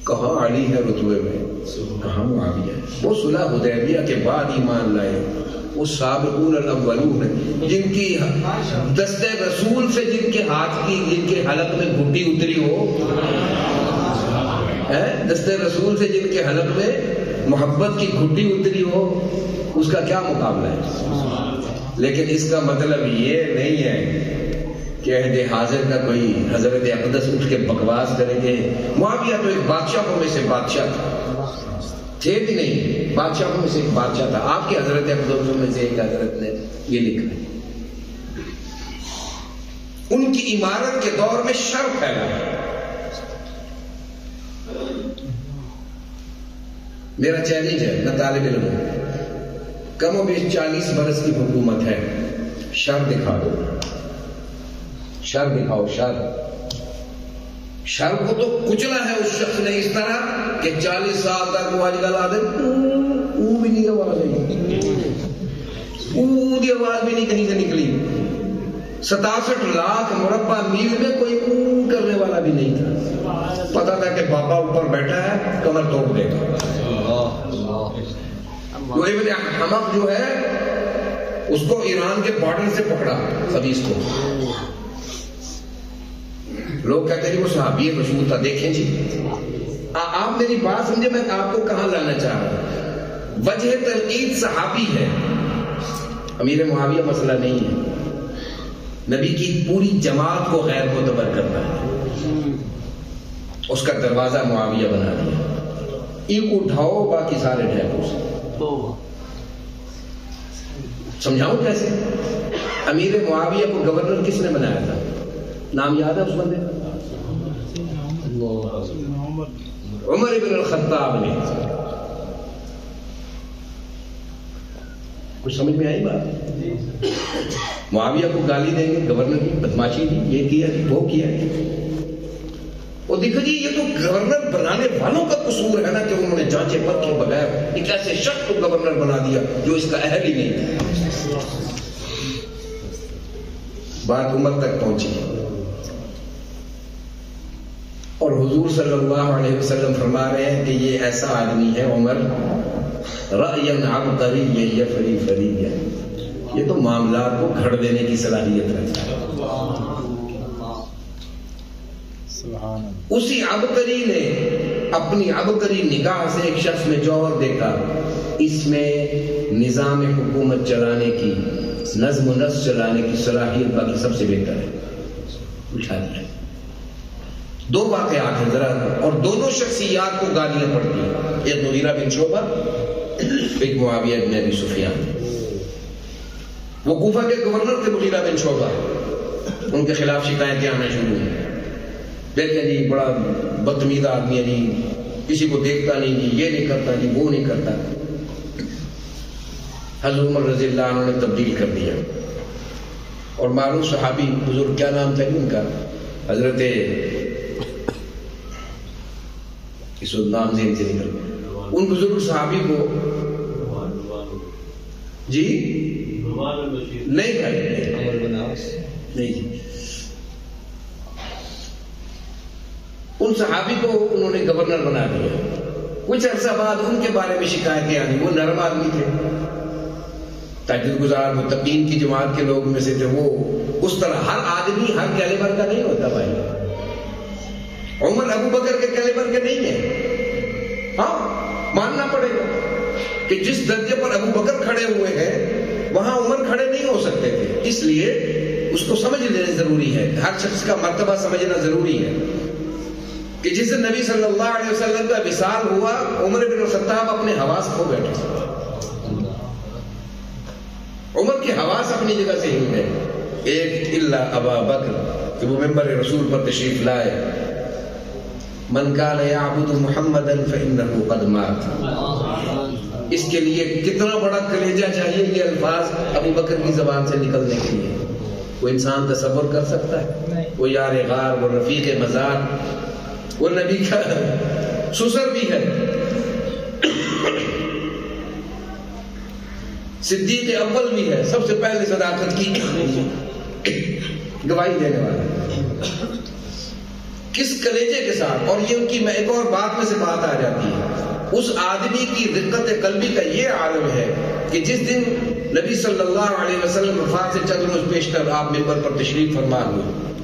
کہاں علی ہے رتبے میں، کہاں معاویہ ہے؟ وہ صلح حدیبیہ کے بعد ایمان لائے. وہ سابقون الاولون جن کی دست رسول سے جن کے ہاتھ کی، جن کے حلق میں گھٹی اتری ہو، دست رسول سے جن کے حلق میں محبت کی گھٹی اتری ہو، اس کا کیا مقابلہ ہے؟ لیکن اس کا مطلب یہ نہیں ہے کہ عہد حاضر کا کوئی حضرت اقدس اٹھ کے بکواس کریں گے. معاویہ تو ایک بادشاہوں میں سے بادشاہ تھا، تھے بھی نہیں، بادشاہوں میں سے ایک بادشاہ تھا. آپ کے حضرت اقدسوں میں سے ایک حضرت نے یہ لکھا ہے. ان کی عمارت کے دور میں شر پھیلا ہے. میرا چیلنج ہے نہ طالب علم، کم و بیش 40 برس کی حکومت ہے، شر دکھا دو، شر دکھاؤ. شر کو تو کچلا ہے اس شخص نے اس طرح کہ 40 سال تک وہ آج کل آدھے بھی نہیں آواز آئی، دی آواز بھی نہیں کہیں سے نکلی. 67 لاکھ مربع میل میں کوئی کرنے والا بھی نہیں تھا. پتا تھا کہ بابا اوپر بیٹھا ہے، کمر توڑ دے گا. ابن حمق جو ہے اس کو ایران کے بارڈر سے پکڑا خبیث کو. لوگ کہتے ہیں وہ صحابی مشہور تھا. دیکھیں جی آپ میری بات سمجھے، میں آپ کو کہاں لانا چاہ رہا ہوں. وجہ تنقید صحابی ہے، امیر معاویہ مسئلہ نہیں ہے. نبی کی پوری جماعت کو غیر معتبر کرنا ہے، اس کا دروازہ معاویہ بنا دیا. ایک اٹھاؤ باقی سارے ڈھیپوں سے. سمجھاؤں کیسے؟ امیر معاویہ کو گورنر کس نے بنایا تھا؟ نام یاد ہے اس بندے کا؟ عمر ابن الخطاب نے. کچھ سمجھ میں آئی بات؟ معاویہ کو گالی دیں گے، گورنر کی بدماشی دی، یہ کیا وہ کیا. اور دیکھو جی یہ تو گورنر بنانے والوں کا قصور ہے نا کہ انہوں نے جانچے پرکھے بغیر ایک ایسے شخص کو گورنر بنا دیا جو اس کا اہل ہی نہیں تھا. بات عمر تک پہنچی اور حضور صلی اللہ علیہ وسلم فرما رہے ہیں کہ یہ ایسا آدمی ہے عمر رأیًا عبقری یفری فریًا، یہ تو معاملات کو گھڑ دینے کی صلاحیت رکھتا ہے. اسی عبقری نے اپنی عبقری نگاہ سے ایک شخص میں جوہر دیکھا، اس میں نظام حکومت چلانے کی، نظم و نسق چلانے کی صلاحیت باقی سب سے بہتر ہے. اٹھا دیا. 2 واقعات ہیں ذرا، اور دونوں شخصیات کو گالیاں پڑتی ہیں. ایک مغیرہ بن شعبہ، ایک معاویہ بن ابی سفیان. وہ کوفہ کے گورنر تھے مغیرہ بن شعبہ. ان کے خلاف شکایتیں آنا شروع ہوئی. دیکھیں جی بڑا بدتمیز آدمی ہے جی، کسی کو دیکھتا نہیں جی، یہ نہیں کرتا جی، وہ نہیں کرتا. حضرت عمر رضی اللہ عنہ نے تبدیل کر دیا. اور معروف صحابی بزرگ، کیا نام تھا ان کا؟ حضرت اس نام ذہن سے نکل گیا. ان بزرگ صحابی کو جی نہیں بھائی نہیں، ان صحابی کو انہوں نے گورنر بنا دیا. کچھ عرصہ بعد ان کے بارے میں شکایتیں آئی. وہ نرم آدمی تھے، تہجد گزار متقین کی جماعت کے لوگ میں سے تھے. وہ اس طرح ہر آدمی ہر کیلیبر کا نہیں ہوتا بھائی. عمر ابو بکر کے کیلیبر کے نہیں ہے. ہاں ماننا پڑے گا کہ جس درجے پر ابو بکر کھڑے ہوئے ہیں وہاں عمر کھڑے نہیں ہو سکتے تھے، اس لیے اس کو سمجھ لینا ضروری ہے، ہر شخص کا مرتبہ سمجھنا ضروری ہے کہ جس دن نبی صلی اللہ علیہ وسلم کا وصال ہوا، عمر بن الخطاب اپنے حواس کھو بیٹھے، عمر کے حواس اپنی جگہ سے ہل گئے، ایک الا ابا بکر کہ وہ ممبر رسول پر تشریف لائے، من کان یعبد محمدا فانہ قد مات، اس کے لیے کتنا بڑا کلیجہ چاہیے یہ الفاظ ابو بکر کی زبان سے نکلنے کے لیے، وہ انسان تصور کر سکتا ہے؟ وہ یار غار، وہ رفیق مزار، وہ نبی کا سسر بھی ہے، صدیق اول بھی ہے، سب سے پہلے صداقت کی گواہی دینے والا، کس کلیجے کے ساتھ. اور یہ ان کی ایک اور بات میں سے بات آ جاتی ہے، اس آدمی کی دقت قلبی کا یہ عالم ہے کہ جس دن نبی صلی اللہ علیہ وسلم وفات سے چند روز پیشتر آپ ممبر پر تشریف فرما ہوئے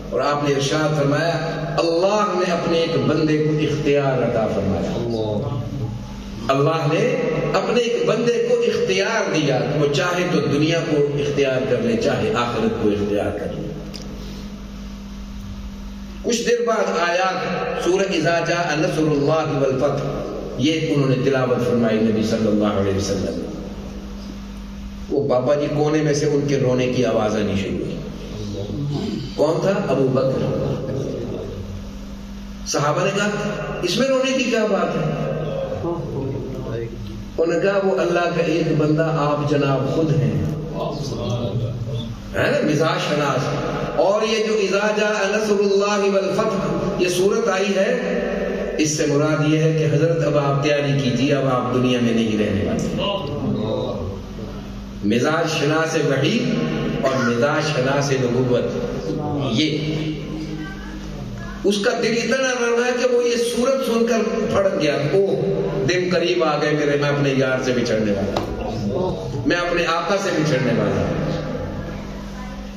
اور آپ نے ارشاد فرمایا اللہ نے اپنے ایک بندے کو اختیار عطا فرمایا، اللہ نے اپنے ایک بندے کو اختیار دیا، وہ چاہے تو دنیا کو اختیار کر لے، چاہے آخرت کو اختیار کر لے. کچھ دیر بعد آیات سورہ اذا جاء نصر اللہ والفتح یہ انہوں نے تلاوت فرمائی نبی صلی اللہ علیہ وسلم. وہ بابا جی کونے میں سے ان کے رونے کی آواز آنی شروع ہوئی. کون تھا؟ ابو بکر. صحابہ نے کہا اس میں رونے کی کیا بات ہے؟ انہوں نے کہا وہ اللہ کا ایک بندہ آپ جناب خود ہیں، ہے نا مزاج شناس. اور یہ جو اذا جاء نصر اللہ والفتح یہ صورت آئی ہے، اس سے مراد یہ ہے کہ حضرت اب آپ تیاری کیجیے، اب آپ دنیا میں نہیں رہنے والے. مزاج شناس وحی اور مزاج شناس نبوت، یہ اس کا دل اتنا نرم ہے کہ وہ یہ صورت سن کر پھڑک گیا، او دن قریب آ گئے میرے، میں اپنے یار سے بچھڑنے والا، میں اپنے آقا سے بچھڑنے والا.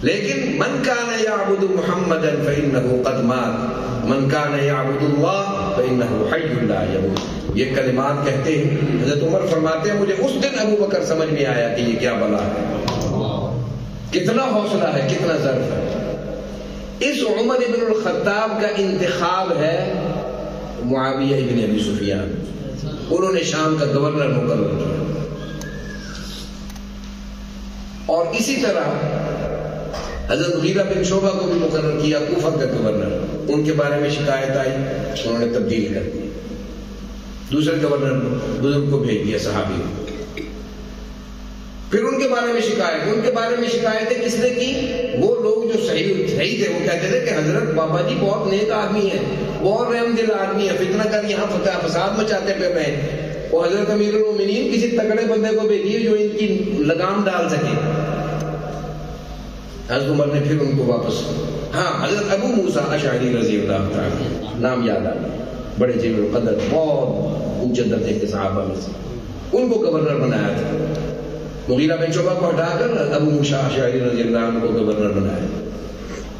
لیکن من کان یعبد محمدا فانہ قد مات، من کان یعبد اللہ فانہ حی لا یموت. یہ کلمات کہتے ہیں حضرت عمر فرماتے ہیں مجھے اس دن ابو بکر سمجھ میں آیا کہ یہ کیا بلا ہے، کتنا حوصلہ ہے، کتنا ظرف ہے. اس عمر ابن الخطاب کا انتخاب ہے معاویہ ابن ابی سفیان، انہوں نے شام کا گورنر مقرر کیا. اور اسی طرح حضرت مغیرہ بن شعبہ کو بھی مقرر کیا کوفہ کا گورنر. ان کے بارے میں شکایت آئی، انہوں نے تبدیل کر دی، دوسرے گورنر بزرگ کو بھیج دیا صحابی کو. پھر ان کے بارے میں شکایتیں کس نے کی؟ وہ لوگ جو صحیح تھے وہ کہتے تھے کہ حضرت بابا جی بہت نیک آدمی ہے، بہت رحم دل آدمی ہے، فتنہ کر یہاں فساد مچاتے پھر رہے ہیں. وہ حضرت امیر المومنین کسی تگڑے بندے کو بھیجیے جو ان کی لگام ڈال سکے. حضرت عمر نے پھر ان کو واپس، ہاں حضرت ابو موسیٰ اشعری رضی اللہ تعالیٰ نام یاد آ گیا، بڑے جلیل القدر بہت اونچے درجے کے صحابہ میں سے، ان کو گورنر بنایا تھا. مغیرہ بن شعبہ کو ہٹا کر ابو موسیٰ اشعری رضی اللہ عنہ کو گورنر بنایا،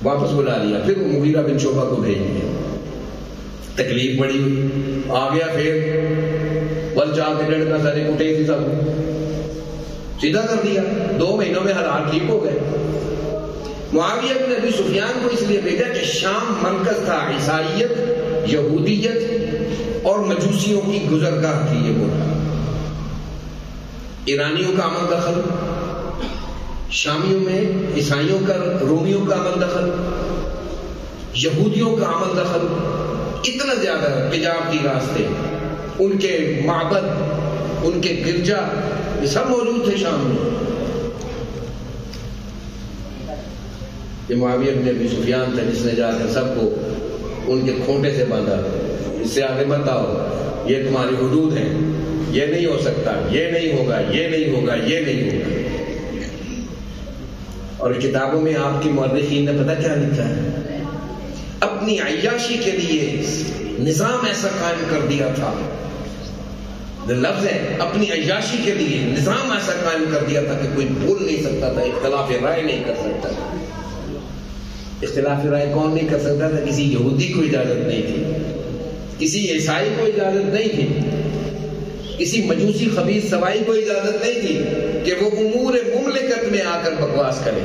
واپس بلا لیا. پھر مغیرہ بن شعبہ کو بھیج دیا. تکلیف بڑی ہوئی، آ گیا پھر بل چاہ کے ڈنڈ کا سارے کٹے تھی، سب سیدھا کر دیا. 2 مہینوں میں حالات ٹھیک ہو گئے. معاویہ بن ابی سفیان کو اس لیے بھیجا کہ شام مرکز تھا عیسائیت، یہودیت اور مجوسیوں کی گزرگاہ تھی. یہ ملک ایرانیوں کا عمل دخل، شامیوں میں عیسائیوں کا، رومیوں کا عمل دخل، یہودیوں کا عمل دخل اتنا زیادہ ہے. تجارتی راستے، ان کے معبد، ان کے گرجا، یہ سب موجود تھے شام میں. یہ معاویہ بن ابی سفیان تھا جس نے جا کر سب کو ان کے کھونٹے سے باندھا، اس سے آگے مت آؤ، یہ تمہاری حدود ہیں، یہ نہیں ہو سکتا، یہ نہیں ہوگا، یہ نہیں ہوگا، یہ نہیں ہوگا. اور کتابوں میں آپ کی مورخین نے پتہ کیا لکھا ہے؟ اپنی عیاشی کے لیے نظام ایسا قائم کر دیا تھا، لفظ ہے اپنی عیاشی کے لیے نظام ایسا قائم کر دیا تھا کہ کوئی بھول نہیں سکتا تھا، اختلاف رائے نہیں کر سکتا تھا. اختلاف رائے کون نہیں کر سکتا تھا؟ کسی یہودی کو اجازت نہیں تھی، کسی عیسائی کو اجازت نہیں تھی. کسی مجوسی خبیث سوائی کو اجازت نہیں تھی کہ وہ امور مملکت میں آ کر بکواس کرے.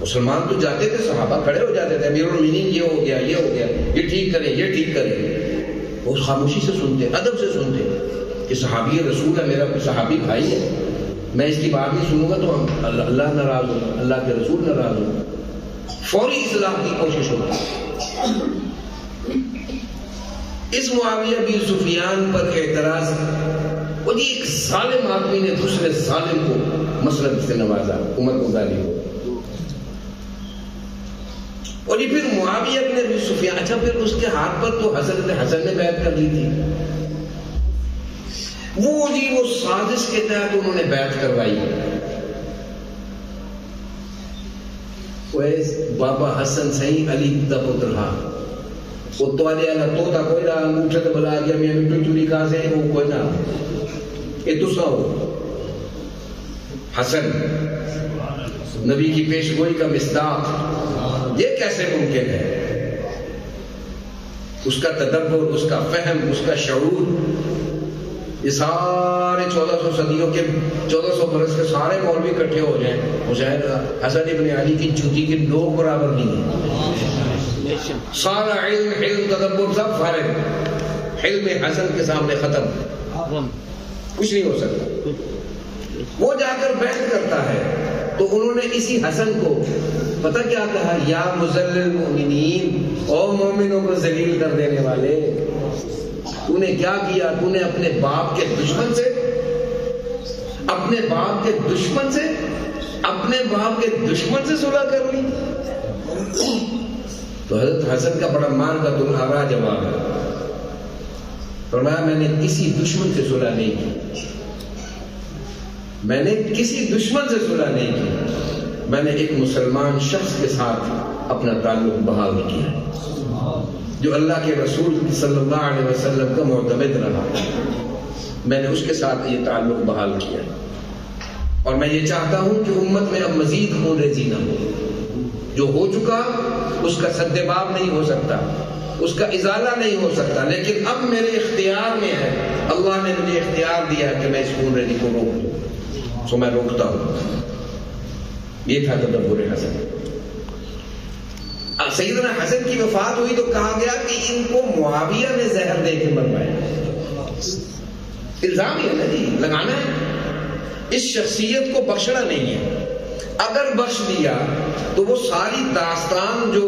مسلمان تو جاتے تھے، صحابہ کھڑے ہو جاتے تھے، امیر المومنین یہ ہو گیا، یہ ہو گیا، یہ ٹھیک کریں، یہ ٹھیک کریں. وہ خاموشی سے سنتے، ادب سے سنتے کہ صحابی رسول ہے، میرا کوئی صحابی بھائی ہے، میں اس کی بات نہیں سنوں گا تو اللہ ناراض ہو، اللہ کے رسول ناراض ہو. فوری اصلاح کی کوشش ہوتی. اس معاویہ بن سفیان پر اعتراض، وہ جی ایک ظالم آدمی نے دوسرے ظالم کو مسلط سے نوازا، عمر کو گالی ہو. اور یہ پھر معاویہ بن ابی سفیان، اچھا پھر اس کے ہاتھ پر تو حضرت حسن نے بیعت کر لی تھی. وہ سازش کے تحت انہوں نے بیعت کروائی. بابا حسن صحیح علی دا پتر ہاں، وہ تو آلے اللہ تو تا کوئی رہا، انگوٹھے تو بلا گیا، میں مٹو چوری کہاں سے وہ کوئی نہ، یہ دوسرا ہو. حسن نبی کی پیشگوئی کا مصداق، یہ کیسے ممکن ہے؟ اس کا تدبر، اس کا فہم، اس کا شعور، یہ سارے 1400 صدیوں کے 1400 برس کے سارے مولوی اکٹھے ہو جائیں، حسین حسن ابن علی کی جوتی کے لوگ برابر نہیں ہیں. سارا علم تدبر سب فارغ، علم حسن کے سامنے ختم، کچھ نہیں ہو سکتا. وہ جا کر بیعت کرتا ہے تو انہوں نے اسی حسن کو پتہ کیا کہا؟ یا مذلل المؤمنین، او مومنوں کو ذلیل کر دینے والے، تو نے کیا کیا؟ تو نے اپنے باپ کے دشمن سے، اپنے باپ کے دشمن سے، اپنے باپ کے دشمن سے صلح کر لی. تو حضرت حسن کا بڑا مان کا دلہارا جواب ہے، فرمایا میں نے کسی دشمن سے صلح نہیں کی، میں نے کسی دشمن سے صلح نہیں کی، میں نے ایک مسلمان شخص کے ساتھ اپنا تعلق بحال کیا جو اللہ کے رسول صلی اللہ علیہ وسلم کا معتمد رہا. میں نے اس کے ساتھ یہ تعلق بحال کیا، اور میں یہ چاہتا ہوں کہ امت میں اب مزید خون ریزی نہ ہو. جو ہو چکا اس کا سد باب نہیں ہو سکتا، اس کا ازالہ نہیں ہو سکتا، لیکن اب میرے اختیار میں ہے، اللہ نے مجھے اختیار دیا کہ میں اس خون ریزی کو روک دوں، سو میں روکتا ہوں. یہ تھا تدبر حسن. سیدنا حسن کی وفات ہوئی تو کہا گیا کہ ان کو معاویہ نے زہر دے کے مروایا. الزام یہ ہے نا جی، لگانا ہے. اس شخصیت کو بخشنا نہیں ہے. اگر بخش دیا تو وہ ساری داستان جو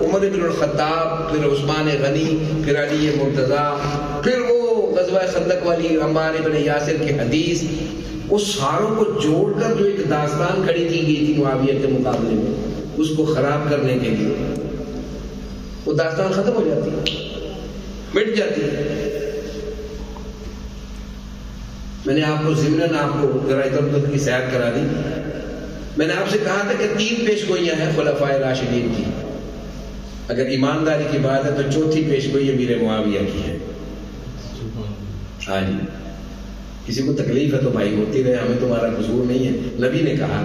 عمر بن الخطاب، پھر عثمان غنی، پھر علی مرتضیٰ، پھر وہ غزوہ خندق والی عمار بن یاسر کی حدیث، وہ ساروں کو جوڑ کر جو ایک داستان کھڑی کی گئی تھی معاویہ کے مقابلے میں، اس کو خراب کرنے کے لیے وہ داستان ختم ہو جاتی ہے، مٹ جاتی ہے. میں نے آپ کو ضمناً آپ کو ذرا ادھر ادھر کی سیر کرا دی. میں نے آپ سے کہا تھا کہ 3 پیشگوئیاں ہیں خلفائے راشدین کی. اگر ایمانداری کی بات ہے تو چوتھی پیشگوئی امیر معاویہ کی ہے. ہاں جی، کسی کو تکلیف ہے تو بھائی ہوتی رہے، ہمیں تمہارا قصور نہیں ہے. نبی نے کہا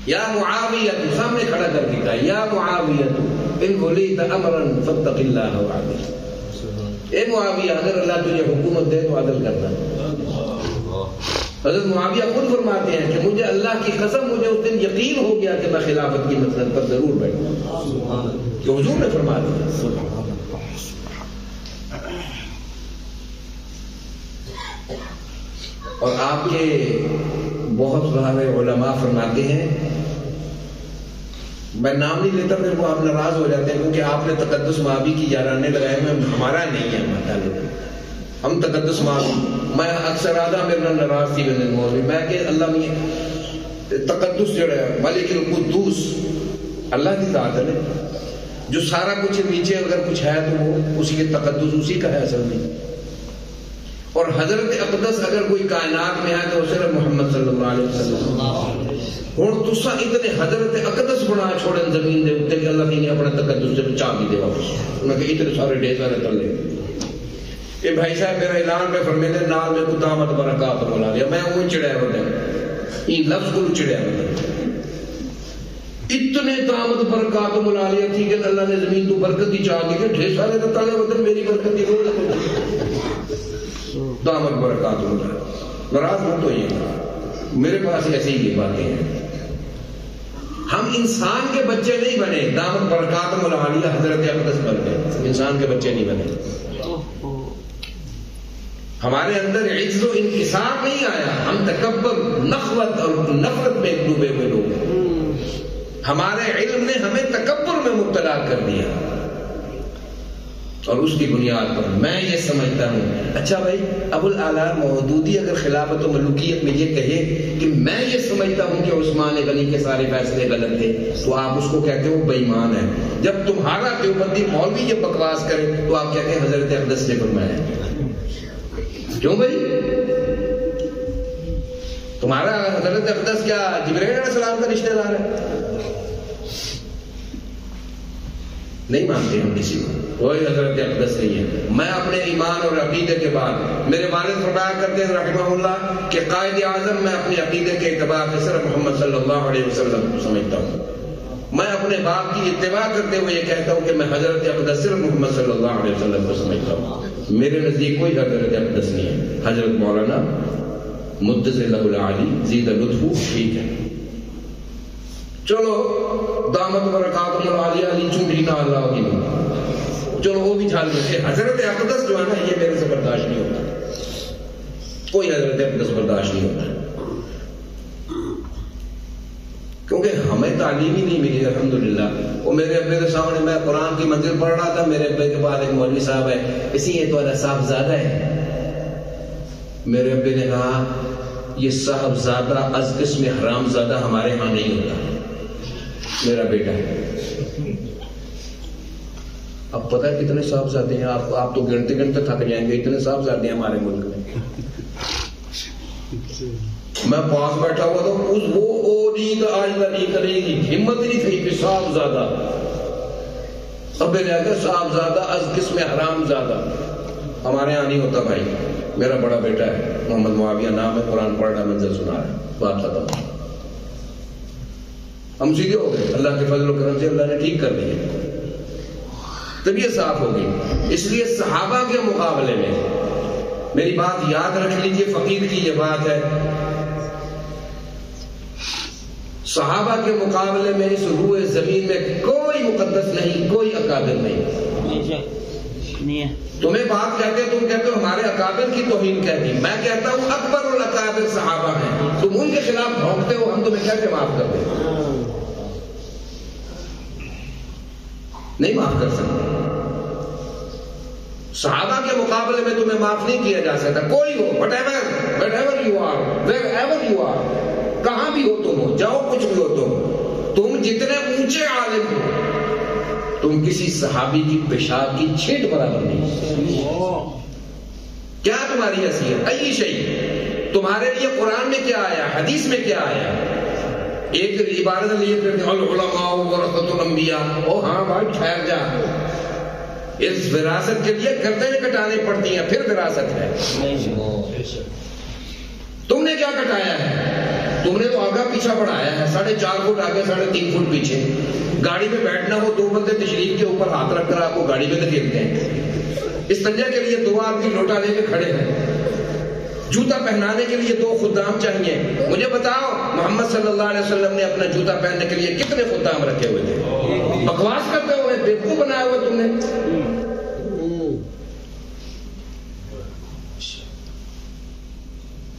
یا معاویہ، تو سامنے کھڑا کر کے کہا یا معاویہ ان ولیت امرا فاتق اللہ وعدل. اے معاویہ، اگر اللہ تجھے حکومت دے تو عدل کرنا. حضرت معاویہ خود فرماتے ہیں کہ مجھے اللہ کی قسم، مجھے اس دن یقین ہو گیا کہ میں خلافت کی مسند پر ضرور بیٹھوں، جو حضور نے فرما دیا. اور آپ کے بہت سارے علماء فرماتے ہیں، میں نام نہیں لیتا، پھر وہ آپ ناراض ہو جاتے ہیں کیونکہ آپ نے تقدس مآبی کی یارانے لگائے ہوئے، ہمارا نہیں ہے تعلق، ہم تقدس مآبی. میں اکثر آدھا میرے ناراض تھی میں کہ اللہ میں تقدس جو ہے ملک القدوس اللہ کی ذات ہے، جو سارا کچھ نیچے اگر کچھ ہے تو وہ اسی کے تقدس اسی کا ہے اصل میں. اور حضرت اقدس اگر کوئی کائنات میں ہے تو صرف محمد صلی اللہ علیہ وسلم. ہوں تسا اتنے حضرت اقدس بنا چھوڑن زمین دے اتنے کہ اللہ نے اپنا تقدس سے بچا بھی دے واپس. انہوں نے کہ اتنے سارے ڈھیر سارے تلے. یہ بھائی صاحب میرا اعلان پہ فرمیدے نال میں کو دامت برکات بولا لیا، میں وہ چڑھیا ہوتا ہے، یہ لفظ کو چڑھیا ہوتا ہے. اتنے دامت برکات ملا لیا تھی کہ اللہ نے زمین تو برکت ہی چاہ دی کہ ڈھیر سارے تو تلے ہوتے میری برکت ہی ہو. دامت برکات ناراض مت ہوئیے، میرے پاس ایسے ہی یہ باتیں ہیں. ہم انسان کے بچے نہیں بنے، دامت برکات العالیہ حضرت اقدس بن گئے، انسان کے بچے نہیں بنے. ہمارے اندر عجز و انکسار نہیں آیا، ہم تکبر، نخوت اور نفرت میں ڈوبے ہوئے لوگ ہیں. ہمارے علم نے ہمیں تکبر میں مبتلا کر دیا، اور اس کی بنیاد پر میں یہ سمجھتا ہوں. اچھا بھائی، ابو الاعلی مودودی اگر خلافت و ملوکیت میں یہ کہے کہ میں یہ سمجھتا ہوں کہ عثمان غنی کے سارے فیصلے غلط تھے، تو آپ اس کو کہتے ہو بے ایمان ہے. جب تمہارا دیوبندی مولوی یہ بکواس کرے تو آپ کہتے ہیں حضرت اقدس نے فرمایا. کیوں بھائی؟ تمہارا حضرت اقدس کیا جبرائیل علیہ السلام کا رشتہ دار ہے؟ نہیں مانتے ہم کسی کو، کوئی حضرت اقدس نہیں ہے. میں اپنے ایمان اور عقیدے کے بعد، میرے والد فرمایا کرتے ہیں رحمہ اللہ کہ قائد اعظم میں اپنے عقیدے کے اعتبار سے صرف محمد صلی اللہ علیہ وسلم کو سمجھتا ہوں. میں اپنے باپ کی اتباع کرتے ہوئے یہ کہتا ہوں کہ میں حضرت اقدس صرف محمد صلی اللہ علیہ وسلم کو سمجھتا ہوں. میرے نزدیک کوئی حضرت اقدس نہیں ہے. حضرت مولانا مدثر اللہ العالی زید لطف ٹھیک ہے، چلو دامت برکات العالیہ علی چونڈی نہ اللہ کی، چلو وہ بھی جھال دیتے. حضرت اقدس جو ہے نا، یہ میرے سے برداشت نہیں ہوتا، کوئی حضرت اقدس برداشت نہیں ہوتا، کیونکہ ہمیں تعلیم ہی نہیں ملی الحمدللہ. وہ میرے ابے کے سامنے میں قرآن کی منزل پڑھ رہا تھا، میرے ابے کے بعد ایک مولوی صاحب ہے، اسی یہ تو اللہ صاحب زیادہ ہے. میرے ابے نے کہا یہ صاحب زیادہ از قسم حرام زیادہ ہمارے ہاں نہیں ہوتا، میرا بیٹا ہے. اب پتہ ہے کتنے صاحبزادے ہیں آپ تو گنتے گنتے تھک جائیں گے، اتنے صاحبزادے ہیں ہمارے ملک میں. میں پاس بیٹھا ہوا تھا، وہ نیند آج میں نہیں کرے گی، ہمت نہیں تھی کہ صاحبزادہ. اب میرے آگے صاحبزادہ از قسم حرام زیادہ ہمارے یہاں نہیں ہوتا. بھائی میرا بڑا بیٹا ہے، محمد معاویہ نام ہے، قرآن پڑھ رہا، منزل سنا رہا ہے، بات ختم. ہم سیدھے ہو گئے، اللہ کے فضل و کرم سے اللہ نے ٹھیک کر دیا، طبیعت صاف ہو گئی. اس لیے صحابہ کے مقابلے میں میری بات یاد رکھ لیجئے، فقیر کی یہ بات ہے، صحابہ کے مقابلے میں اس روئے زمین میں کوئی مقدس نہیں، کوئی اکابر نہیں. تمہیں بات کہتے تم کہتے ہو ہمارے اکابر کی توہین کہہ دی، میں کہتا ہوں اکبر الاکابر صحابہ ہیں. تم ان کے خلاف بھونکتے ہو، ہم تمہیں کیسے معاف کر دیں؟ نہیں معاف کر سکتے. صحابہ کے مقابلے میں تمہیں معاف نہیں کیا جا سکتا. کوئی ہو، whatever you are, wherever you are، کہاں بھی ہو تم، ہو جاؤ، کچھ بھی ہو تم جتنے اونچے عالم ہو، تم کسی صحابی کی پیشاب کی چھینٹ برابر نہیں. کیا تمہاری حیثیت؟ ای شیء، تمہارے لیے قرآن میں کیا آیا، حدیث میں کیا آیا؟ ایک عبارت لیے پھر العلماء ورثۃ الانبیاء. او ہاں بھائی ٹھہر جا، اس وراثت کے لیے گردنیں کٹانی پڑتی ہیں، پھر وراثت ہے. تم نے کیا کٹایا ہے؟ تم نے تو آگا پیچھا بڑھایا ہے، 4.5 فٹ آگے 3.5 فٹ پیچھے. گاڑی میں بیٹھنا ہو، 2 بندے تشریف کے اوپر ہاتھ رکھ کر آپ کو گاڑی میں دھکیلتے ہیں. استنجا کے لیے 2 آدمی لوٹا لے کے کھڑے ہیں. جوتا پہنانے کے لیے 2 خدام چاہیے. مجھے بتاؤ محمد صلی اللہ علیہ وسلم نے اپنا جوتا پہننے کے لیے کتنے خدام رکھے ہوئے تھے؟ بکواس کرتے ہوئے بیوقوف بنایا ہوا تم نے.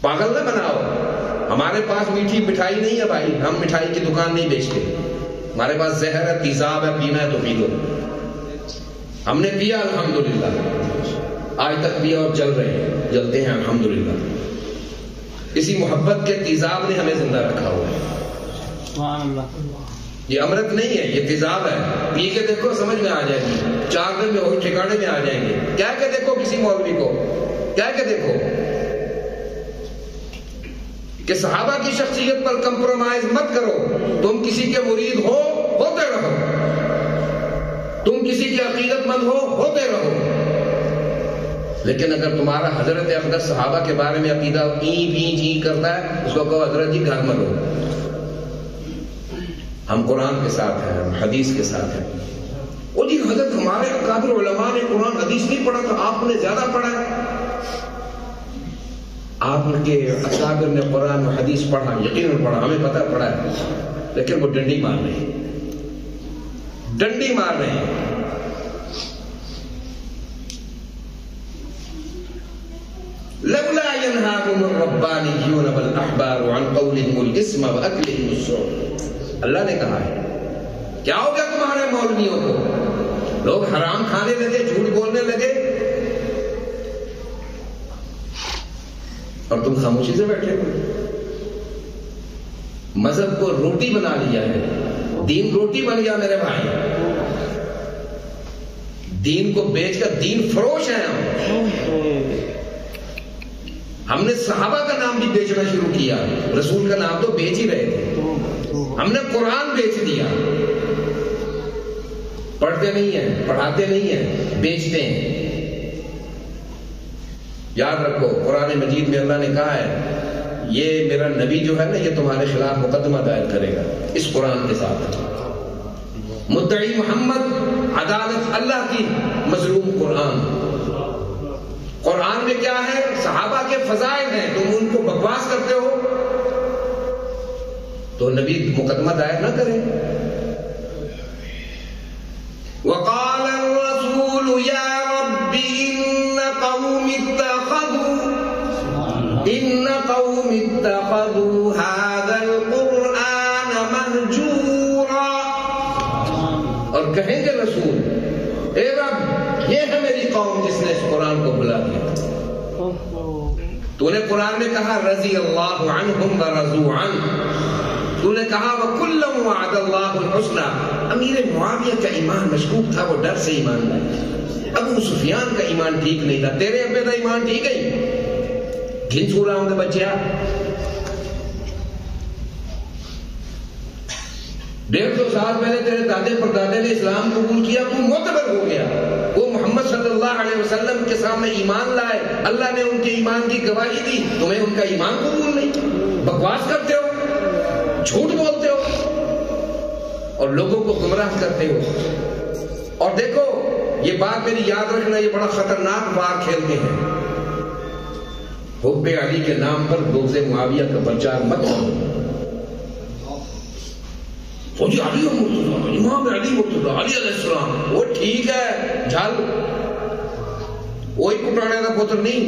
پاگل نہ بناؤ. ہمارے پاس میٹھی مٹھائی نہیں ہے بھائی، ہم مٹھائی کی دکان نہیں بیچتے. ہمارے پاس زہر ہے، تیزاب ہے، پینا ہے تو پی لو. ہم نے پیا الحمدللہ، آج تک پیا اور چل رہے ہیں، جلتے ہیں الحمدللہ. اسی محبت کے تیزاب نے ہمیں زندہ رکھا ہوا ہے. سبحان اللہ. یہ امرت نہیں ہے، یہ تیزاب ہے. پی کے دیکھو، سمجھ میں آ جائے گی. 4 دن میں وہی ٹھکانے میں آ جائیں گے. کیا کہ دیکھو کسی مولوی کو، کیا کہ دیکھو کہ صحابہ کی شخصیت پر کمپرومائز مت کرو. تم کسی کے مرید ہو، ہوتے رہو. تم کسی کے عقیدت مند ہو، ہوتے رہو. لیکن اگر تمہارا حضرت اقدس صحابہ کے بارے میں عقیدہ چی کرتا ہے، اس کو کہو حضرت جی گھر میں رہو. ہم قرآن کے ساتھ ہیں، ہم حدیث کے ساتھ ہیں. وہ جی حضرت ہمارے اکابر علماء نے قرآن حدیث نہیں پڑھا تھا، آپ نے زیادہ پڑھا ہے. آپ کے اکابر نے قرآن و حدیث پڑھا، یقیناً پڑھا، ہمیں پتہ پڑھا ہے، لیکن وہ ڈنڈی مار رہے ہیں، ڈنڈی مار رہے ہیں۔ لولا ينهاهم الربانيون والاحبار عن قولهم الاسم واكلهم السحت، اللہ نے کہا ہے کیا ہو گیا تمہارے مولویوں کو؟ لوگ حرام کھانے لگے، جھوٹ بولنے لگے، اور تم خاموشی سے بیٹھے ہو۔ مذہب کو روٹی بنا لیا ہے، دین روٹی بن گیا میرے بھائی، دین کو بیچ کر دین فروش ہیں ہم نے صحابہ کا نام بھی بیچنا شروع کیا، رسول کا نام تو بیچ ہی رہے تھے، ہم نے قرآن بیچ دیا، پڑھتے نہیں ہیں، پڑھاتے نہیں ہیں، بیچتے ہیں۔ یاد رکھو قرآن مجید میں اللہ نے کہا ہے یہ میرا نبی جو ہے نا یہ تمہارے خلاف مقدمہ دائر کرے گا اس قرآن کے ساتھ، مدعی محمد، عدالت اللہ کی، مظلوم قرآن۔ قرآن میں کیا ہے؟ صحابہ کے فضائل ہیں، تم ان کو بکواس کرتے ہو تو نبی مقدمہ دائر نہ کرے۔ وقال الرسول یا رب ان قوم اتخذوا هذا القرآن مہجورا، اور کہیں گے رسول اے رب یہ ہے میری قوم جس نے اس قرآن کو بلا دیا۔ تو نے قرآن میں کہا رضی اللہ عنہم ورضوا عنہ، تو نے کہا وَكُلًّا وَعَدَ اللَّهُ الْحُسْنَى۔ امیر معاویہ کا ایمان مشکوک تھا، وہ ڈر سے ایمان لائے۔ ابو سفیان کا ایمان ٹھیک نہیں تھا، تیرے ابے کا ایمان ٹھیک ہے؟ گھن چھو رہا ہوں گے بچیا، 150 سال پہلے تیرے دادے پردادے نے اسلام قبول کیا، تو معتبر ہو گیا، وہ محمد صلی اللہ علیہ وسلم کے سامنے ایمان لائے، اللہ نے ان کے ایمان کی گواہی دی، تمہیں ان کا ایمان قبول نہیں، بکواس کرتے ہو، جھوٹ بولتے ہو اور لوگوں کو گمراہ کرتے ہو۔ اور دیکھو یہ بات میری یاد رکھنا، یہ بڑا خطرناک وار کھیلتے ہیں، حب علی کے نام پر بغض معاویہ کا پرچار مت کرو۔ جی علی امام علی مرتضیٰ علی علیہ السلام وہ ٹھیک ہے، جھل وہی کٹانے کا پتر نہیں،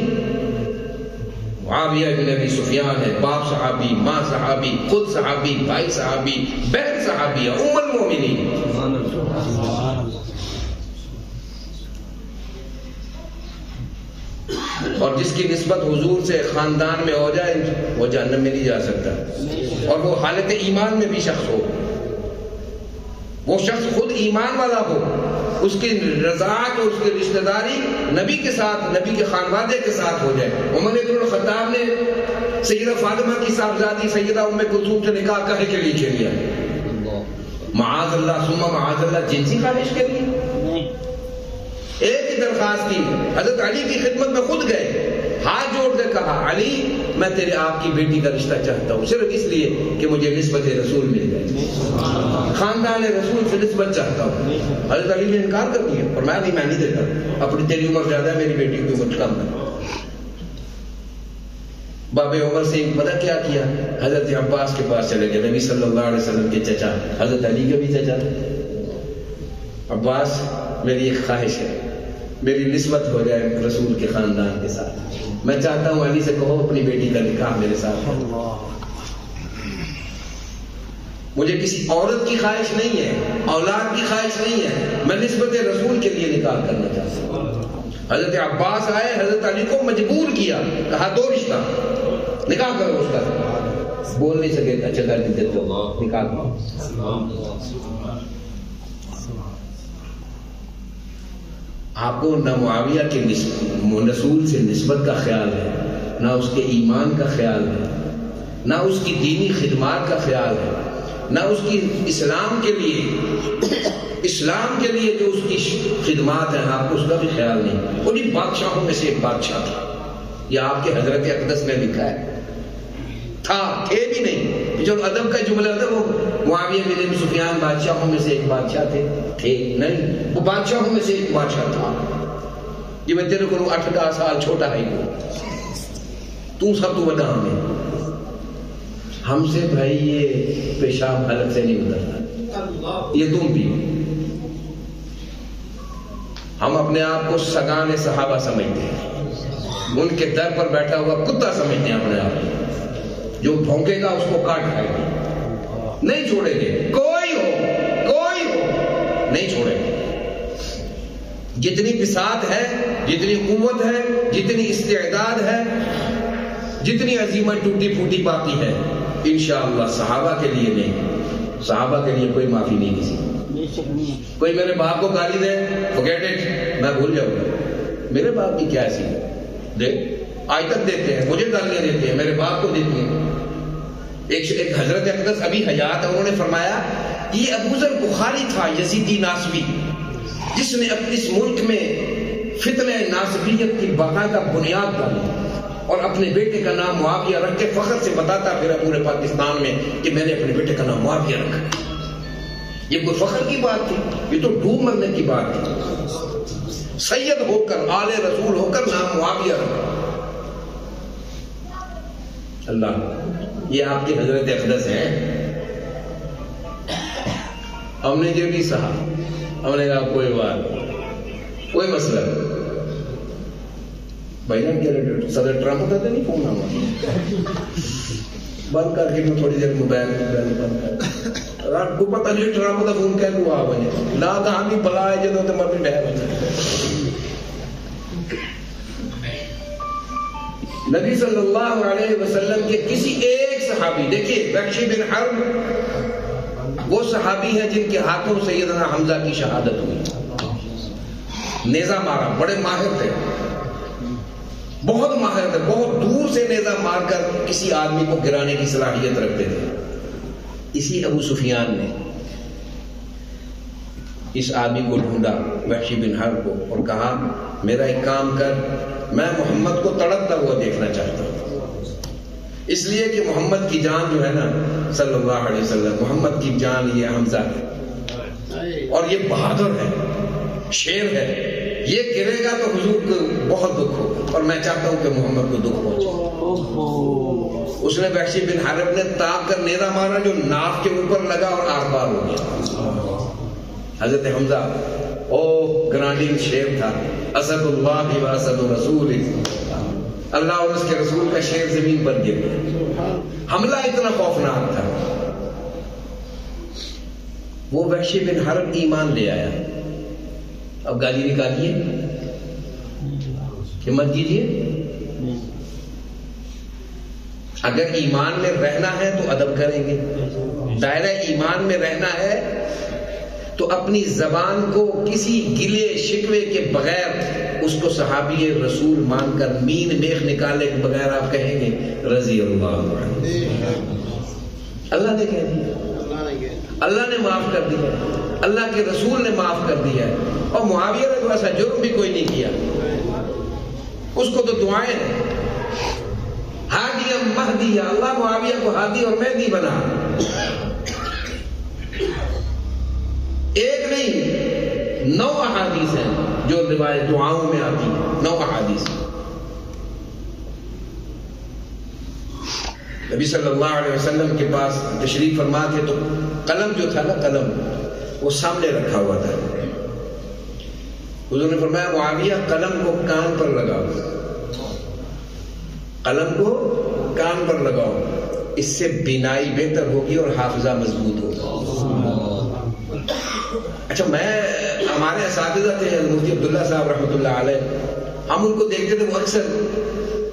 معاویہ بن ابی سفیان ہے، باپ صحابی، ماں صحابی، خود صحابی، بھائی صحابی، بہن صحابیہ، ام المومنین۔ اور جس کی نسبت حضور سے خاندان میں ہو جائے وہ جہنم میں نہیں جا سکتا، اور وہ حالت ایمان میں بھی شخص ہو، وہ شخص خود ایمان والا ہو، اس کی رضاعت اور اس کی رشتہ داری نبی کے ساتھ، نبی کے خانوادے کے ساتھ ہو جائے۔ عمر بن الخطاب نے سیدہ فاطمہ کی صاحبزادی سیدہ ام کلثوم سے نکاح کرنے کے لیے کیا لیا، معاذ اللہ ثم معاذ اللہ جنسی خواہش کے لیے؟ ایک ہی درخواست کی، حضرت علی کی خدمت میں خود گئے، ہاتھ جوڑ کے کہا علی میں تیرے آپ کی بیٹی کا رشتہ چاہتا ہوں، صرف اس لیے کہ مجھے نسبت رسول مل جائے، خاندان رسول سے نسبت چاہتا ہوں۔ حضرت علی نے انکار کر دیا، اور میں نہیں دیتا، اپنی تیری عمر زیادہ ہے، میری بیٹی کی عمر کم ہے۔ باب عمر سے پتہ کیا کیا؟ حضرت عباس کے پاس چلے گئے، نبی صلی اللہ علیہ وسلم کے چچا، حضرت علی کے بھی چچا، عباس میری ایک خواہش ہے، میری نسبت ہو جائے رسول کے خاندان کے ساتھ، میں چاہتا ہوں علی سے کہو اپنی بیٹی کا نکاح میرے ساتھ، مجھے کسی عورت کی خواہش نہیں ہے، اولاد کی خواہش نہیں ہے، میں نسبت رسول کے لیے نکاح کرنا چاہتا ہوں۔ حضرت عباس آئے، حضرت علی کو مجبور کیا، کہا دو رشتہ، نکاح کرو اس کا، بول نہیں سکے، اچھا کر دیتے تو نکاح کرو۔ آپ کو نہ معاویہ کے رسول سے نسبت کا خیال ہے، نہ اس کے ایمان کا خیال ہے، نہ اس کی دینی خدمات کا خیال ہے، نہ اس کی اسلام کے لیے جو اس کی خدمات ہیں، آپ کو اس کا بھی خیال نہیں۔ انہیں بادشاہوں میں سے ایک بادشاہ تھا، یہ آپ کے حضرت اقدس نے لکھا ہے، تھے بھی نہیں، جو ادب کا جملہ تھا وہ معاویہ بن ابی سفیان بادشاہوں میں سے ایک بادشاہ تھے نہیں، وہ بادشاہوں میں سے ایک بادشاہ تھا، یہ میں تیرے کو 8-10 سال چھوٹا ہے، تو سب تو بڑا ہم سے بھائی یہ پیشاب حلق سے نہیں اترتا، یہ تم بھی ہم اپنے آپ کو سگان صحابہ سمجھتے ہیں، ان کے در پر بیٹھا ہوا کتا سمجھتے ہیں اپنے آپ کو، جو بھونکے گا اس کو کاٹ کھائے گا، نہیں چھوڑیں گے، کوئی ہو نہیں چھوڑیں گے۔ جتنی بساط ہے، جتنی قوت ہے، جتنی استعداد ہے، جتنی عزیمت ٹوٹی پھوٹی باقی ہے، انشاءاللہ صحابہ کے لیے نہیں، صحابہ کے لیے کوئی معافی نہیں کسی۔ کوئی میرے باپ کو گالی دے، forget it، میں بھول جاؤں گا، میرے باپ کی کیا ایسی دے، آج تک دیتے ہیں، مجھے گالیاں دیتے ہیں، میرے باپ کو دیتی ہیں۔ ایک حضرت اقدس ابھی حیات، انہوں نے فرمایا یہ ابو ذر بخاری تھا، یزیدی ناسبی، جس نے اس ملک میں فتنہ ناسبیت کی باقاعدہ بنیاد ڈالی اور اپنے بیٹے کا نام معاویہ رکھ کے فخر سے بتاتا پھر پورے پاکستان میں کہ میں نے اپنے بیٹے کا نام معاویہ رکھا۔ یہ کوئی فخر کی بات تھی؟ یہ تو ڈوب مرنے کی بات تھی۔ سید ہو کر، آل رسول ہو کر نام معاویہ رکھا۔ اللہ، یہ آپ کی حضرت اقدس ہیں۔ ہم نے یہ بھی سہا، ہم نے کہا کوئی بات، کوئی مسئلہ بھائی جان، کیا صدر ٹرمپ ہوتا تھا نہیں فون آنا بند کر کے تھوڑی دیر موبائل بند کر کو پتہ نہیں ٹرمپ کا فون کیا ہوا بنے لا کہانی بلا ہے جدو تو مرنے ڈہر نبی صلی اللہ علیہ وسلم کے کسی ایک صحابی، دیکھیے وحشی بن حرب وہ صحابی ہیں جن کے ہاتھوں سیدنا حمزہ کی شہادت ہوئی، نیزہ مارا، بڑے ماہر تھے، بہت ماہر تھے، بہت دور سے نیزہ مار کر کسی آدمی کو گرانے کی صلاحیت رکھتے تھے۔ اسی ابو سفیان نے اس آدمی کو ڈھونڈا، وحشی بن حرب کو، اور کہا میرا ایک کام کر، میں محمد کو تڑپتا ہوا دیکھنا چاہتا ہوں، اس لیے کہ محمد کی جان جو ہے نا صلی اللہ علیہ وسلم، محمد کی جان یہ حمزہ ہے اور یہ بہادر ہے، شیر ہے، یہ گرے گا تو حضور کو بہت دکھ ہوگا اور میں چاہتا ہوں کہ محمد کو دکھ پہنچے۔ اس نے وحشی بن حرب نے تاک کر نیزہ مارا جو ناف کے اوپر لگا اور آر پار ہو گیا۔ حضرت حمزہ او گرانڈنگ شیر تھا، اسد اللہ و اسد رسول، اللہ اور اس کے رسول کا شیر زمین پر گر گیا۔ حملہ اتنا خوفناک تھا۔ وہ وحشی بن حرب ایمان لے آیا۔ اب گالی نکالیے، ہمت کیجیے، اگر ایمان میں رہنا ہے تو ادب کریں گے، دائرہ ایمان میں رہنا ہے تو اپنی زبان کو کسی گلے شکوے کے بغیر اس کو صحابی رسول مان کر مین میخ نکالے کے بغیر آپ کہیں گے رضی اللہ عنہ، اللہ نے کہہ دیا، اللہ نے معاف کر دیا، اللہ کے رسول نے معاف کر دیا، اور معاویہ نے تو ایسا جرم بھی کوئی نہیں کیا، اس کو تو دعائیں ہیں ہادی مہدی، اللہ معاویہ کو ہادی اور مہدی بنا۔ ایک نہیں 9 احادیث ہیں جو روایت دعاؤں میں آتی ہیں، 9 احادیث۔ نبی صلی اللہ علیہ وسلم کے پاس تشریف فرما تھے تو قلم جو تھا نا، قلم وہ سامنے رکھا ہوا تھا۔ حضور نے فرمایا معاویہ قلم کو کان پر لگاؤ، قلم کو کان پر لگاؤ، اس سے بینائی بہتر ہوگی اور حافظہ مضبوط ہوگا۔ اچھا، ہمارے اساتذہ تھے مفتی عبداللہ صاحب رحمۃ اللہ علیہ، ہم ان کو دیکھتے تھے، وہ اکثر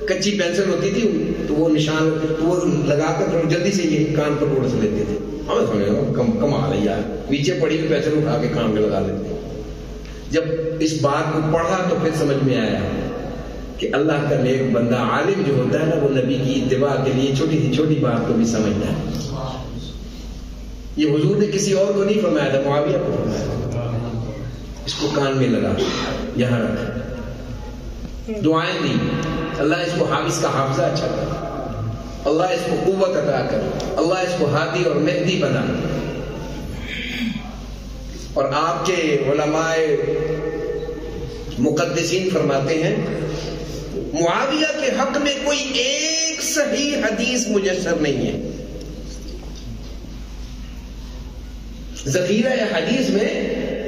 کچی پینسل ہوتی تھی تو وہ نشان وہ لگا کر جلدی سے یہ کان پر اڑ سے لیتے تھے۔ ہمیں سمجھ کمال ہے یار، نیچے پڑی ہوئی پینسل اٹھا کے کان میں لگا لیتے۔ جب اس بات کو پڑھا تو پھر سمجھ میں آیا کہ اللہ کا نیک بندہ عالم جو ہوتا ہے نا، وہ نبی کی اتباع کے لیے چھوٹی سی چھوٹی بات کو بھی سمجھتا ہے۔ یہ حضور نے کسی اور کو نہیں فرمایا تھا، معاویہ کو فرمایا، اس کو کان میں لگا، یہاں رکھا، دعائیں دی، اللہ اس کو اس کا حافظہ اچھا کر، اللہ اس کو قوت عطا کر، اللہ اس کو ہادی اور مہدی بنا۔ اور آپ کے علماء مقدسین فرماتے ہیں معاویہ کے حق میں کوئی ایک صحیح حدیث میسر نہیں ہے. ذخیرہ حدیث میں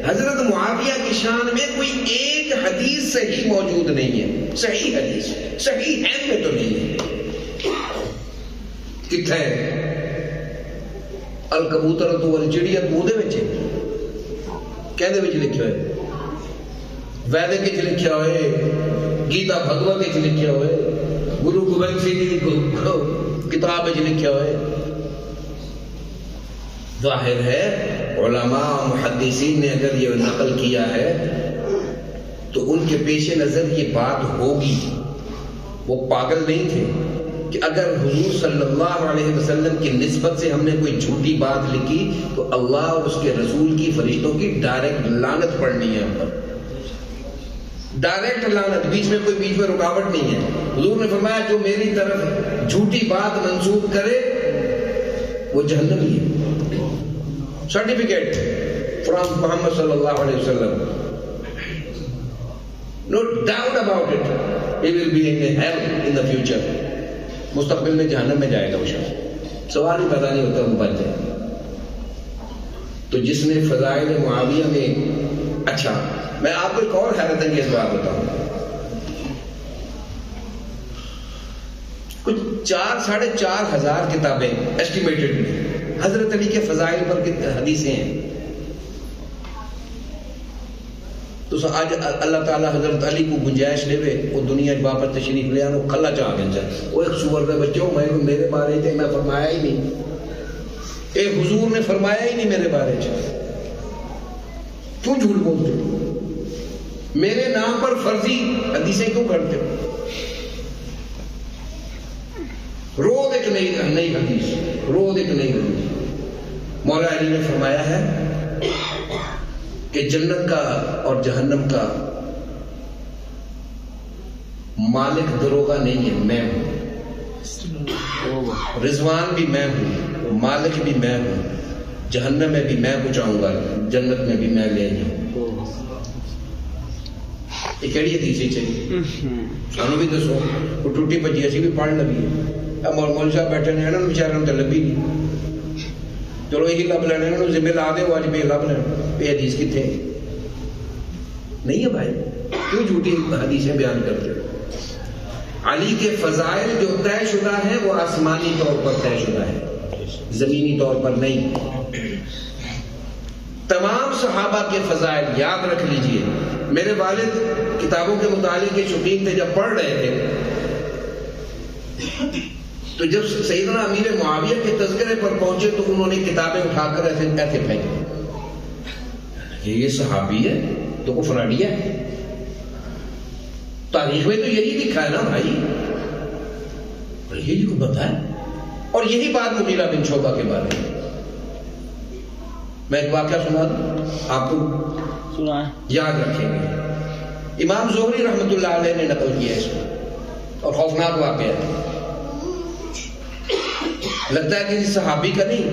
حضرت معاویہ کی شان میں کوئی ایک حدیث صحیح موجود نہیں ہے. صحیح حدیث صحیح ہے میں تو نہیں ہے. کتنے الکبوتر تو والچڑیا دے وچ کہندے وچ لکھیا ہوئے, ویدک وچ لکھیا ہوئے, گیتا بھگوت وچ لکھیا ہوئے, گرو گوبند سنگھ جی کی کتاب وچ لکھیا ہوئے. ظاہر ہے علماء محدثین نے اگر یہ نقل کیا ہے تو ان کے پیش نظر یہ بات ہوگی. وہ پاگل نہیں تھے کہ اگر حضور صلی اللہ علیہ وسلم کی نسبت سے ہم نے کوئی جھوٹی بات لکھی تو اللہ اور اس کے رسول کی, فرشتوں کی ڈائریکٹ لعنت پڑنی ہے ہم پر. ڈائریکٹ لعنت, بیچ میں کوئی بیچ میں رکاوٹ نہیں ہے. حضور نے فرمایا جو میری طرف جھوٹی بات منسوب کرے وہ جہنمی ہے. سرٹیفکیٹ فرام محمد صلی اللہ علیہ وسلم. No doubt about it. He will be in hell in the future. مستقبل میں جہنم میں جائے گا وہ شخص. سوال ہی پتا نہیں ہوتا وہ بن جائے. تو جس نے فضائل معاویہ میں, اچھا میں آپ کو ایک اور حیرت انگیز بات بتاؤں. کچھ 4,500 کتابیں ایسٹیمیٹڈ حضرت علی کے فضائل پر کتنے حدیثیں ہیں. تو آج اللہ تعالیٰ حضرت علی کو گنجائش لے وے وہ دنیا واپس تشریف لے آنا, کھلا چاہ گن جائے. وہ ایک سور دے بچوں میں میرے بارے تھے, میں فرمایا ہی نہیں, اے حضور نے فرمایا ہی نہیں میرے بارے چ, کیوں جھوٹ بولتے ہو؟ میرے نام پر فرضی حدیثیں کیوں کرتے ہو؟ روز ایک نئی حدیث, روز ایک نئی حدیث. مولا علی نے فرمایا ہے کہ جنت کا اور جہنم کا مالک دروغہ نہیں ہے, میں ہوں. رضوان بھی میں ہوں, مالک بھی میں ہوں, جہنم میں بھی میں پہنچاؤں گا, جنت میں بھی میں لے جاؤں. یہ کہڑی حدیث چاہیے سانو بھی دسو. وہ ٹوٹی بجی اسی بھی پڑھ لگی. مول صاحب بیٹھے نے انہوں نے بیچاروں تو لبھی نہیں. چلو یہی لب لینے انہوں ذمہ لا دے آج بھی لب لین. یہ حدیث کتنے نہیں ہے بھائی, کیوں جھوٹی حدیثیں بیان کرتے ہو؟ علی کے فضائل جو طے شدہ ہیں وہ آسمانی طور پر طے شدہ ہے, زمینی طور پر نہیں. تمام صحابہ کے فضائل یاد رکھ لیجئے. میرے والد کتابوں کے مطالعے کے شوقین تھے, جب پڑھ رہے تھے تو جب سیدنا امیر معاویہ کے تذکرے پر پہنچے تو انہوں نے کتابیں اٹھا کر ایسے پھینکی. یہ صحابی ہے تو وہ فراڈیا ہے. تاریخ میں تو یہی لکھا ہے نا بھائی, یہی کو بتایا. اور یہی بات مغیرہ بن شعبہ کے بارے میں. میں ایک واقعہ سنا دوں آپ کو, یاد رکھیں گے. امام زہری رحمۃ اللہ علیہ نے نقل کیا اس کو, اور خوفناک واقعہ ہے. لگتا ہے کسی صحابی کا نہیں,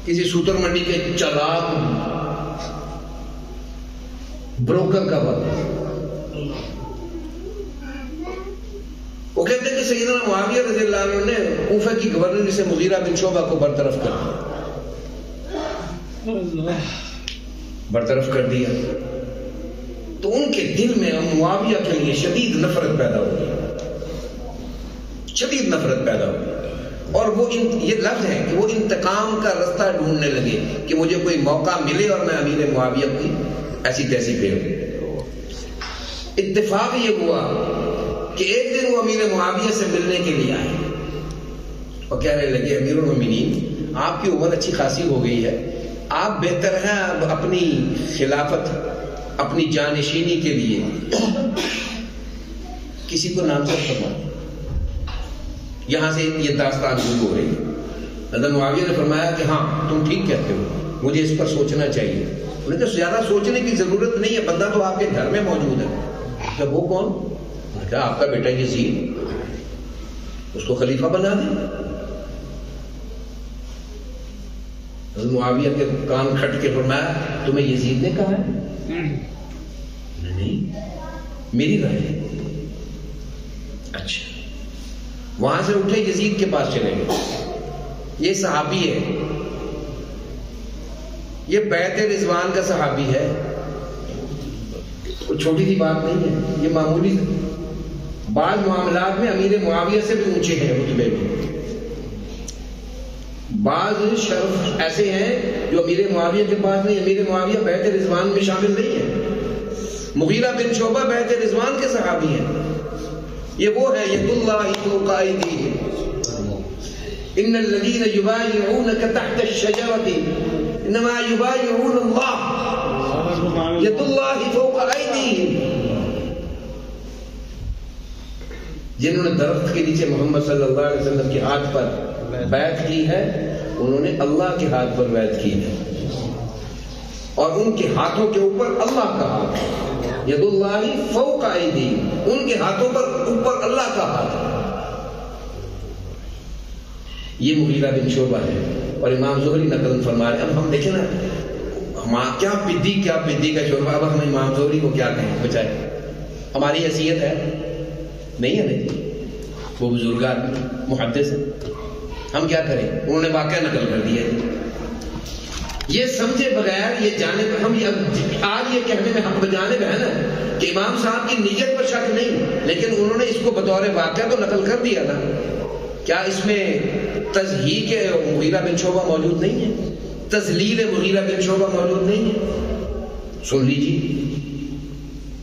کسی سوتر منڈی کے چالاک بروکر کا واقعہ. وہ کہتے ہیں کہ سیدنا معاویہ رضی اللہ عنہ نے کوفہ کی گورنر سے مغیرہ بن شعبہ کو برطرف کر دیا. تو ان کے دل میں معاویہ کے لیے شدید نفرت پیدا ہو گئی, شدید نفرت پیدا ہو گئی. اور وہ یہ لفظ ہے کہ وہ انتقام کا رستہ ڈھونڈنے لگے کہ مجھے کوئی موقع ملے اور میں امیر معاویہ کی ایسی تیسی پھیروں. اتفاق یہ ہوا کہ ایک دن وہ امیر معاویہ سے ملنے کے لیے آئے اور کہنے لگے, امیر المومنین آپ کی عمر اچھی خاصی ہو گئی ہے, آپ بہتر ہیں اب اپنی خلافت, اپنی جانشینی کے لیے کسی کو نامزد فرمائیں. یہاں سے یہ داستان شروع ہو رہی ہے. حضرت معاویہ نے فرمایا کہ ہاں تم ٹھیک کہتے ہو, مجھے اس پر سوچنا چاہیے. انہوں نے کہا زیادہ سوچنے کی ضرورت نہیں ہے, بندہ تو آپ کے گھر میں موجود ہے. کہ وہ کون؟ انہوں نے کہا آپ کا بیٹا یزید, اس کو خلیفہ بنا دیں. حضرت معاویہ کے کان کھٹ کے فرمایا تمہیں یزید نے کہا ہے؟ نہیں, میری رائے ہے. اچھا وہاں سے اٹھے یزید کے پاس چلے گئے. یہ صحابی ہے, یہ بیعت رضوان کا صحابی ہے, چھوٹی سی بات نہیں ہے, یہ معمولی بعض معاملات میں امیر معاویہ سے بھی اونچے ہیں رتبے میں. بعض شرف ایسے ہیں جو امیر معاویہ کے پاس نہیں. امیر معاویہ بیعت رضوان میں شامل نہیں ہے. مغیرہ بن شعبہ بیعت رضوان کے صحابی ہیں. یہ وہ ہے ید اللہ فوق ایدیہم ان الذین یبایعونک تحت الشجرۃ انما یبایعون اللہ ید اللہ فوق ایدیہم. جنہوں نے درخت کے نیچے محمد صلی اللہ علیہ وسلم کے ہاتھ پر بیعت کی ہے, انہوں نے اللہ کے ہاتھ پر بیعت کی ہے, اور ان کے ہاتھوں کے اوپر اللہ کا ہاتھ ہے. ید اللہ فوق ایدیہم, ان کے ہاتھوں پر اوپر اللہ کا ہاتھ ہے. یہ مغیرہ بن شعبہ ہے, اور امام زہری نقل فرما رہے. اب ہم دیکھیں نا, کیا پدی کا شعبہ. اب ہم امام زہری کو کیا کہیں بچائے, ہماری حیثیت ہے نہیں ہے نہیں, وہ بزرگان محدث ہیں, ہم کیا کریں. انہوں نے واقعہ نقل کر دیا. یہ سمجھے بغیر, یہ جانے پر ہم آج یہ کہنے میں ہم بجانب ہے نا کہ امام صاحب کی نیت پر شک نہیں, لیکن انہوں نے اس کو بطور واقعہ تو نقل کر دیا نا. کیا اس میں تضحیق مغیرہ بن شعبہ موجود نہیں ہے, تذلیل مغیرہ بن شعبہ موجود نہیں ہے؟ سن لیجیے.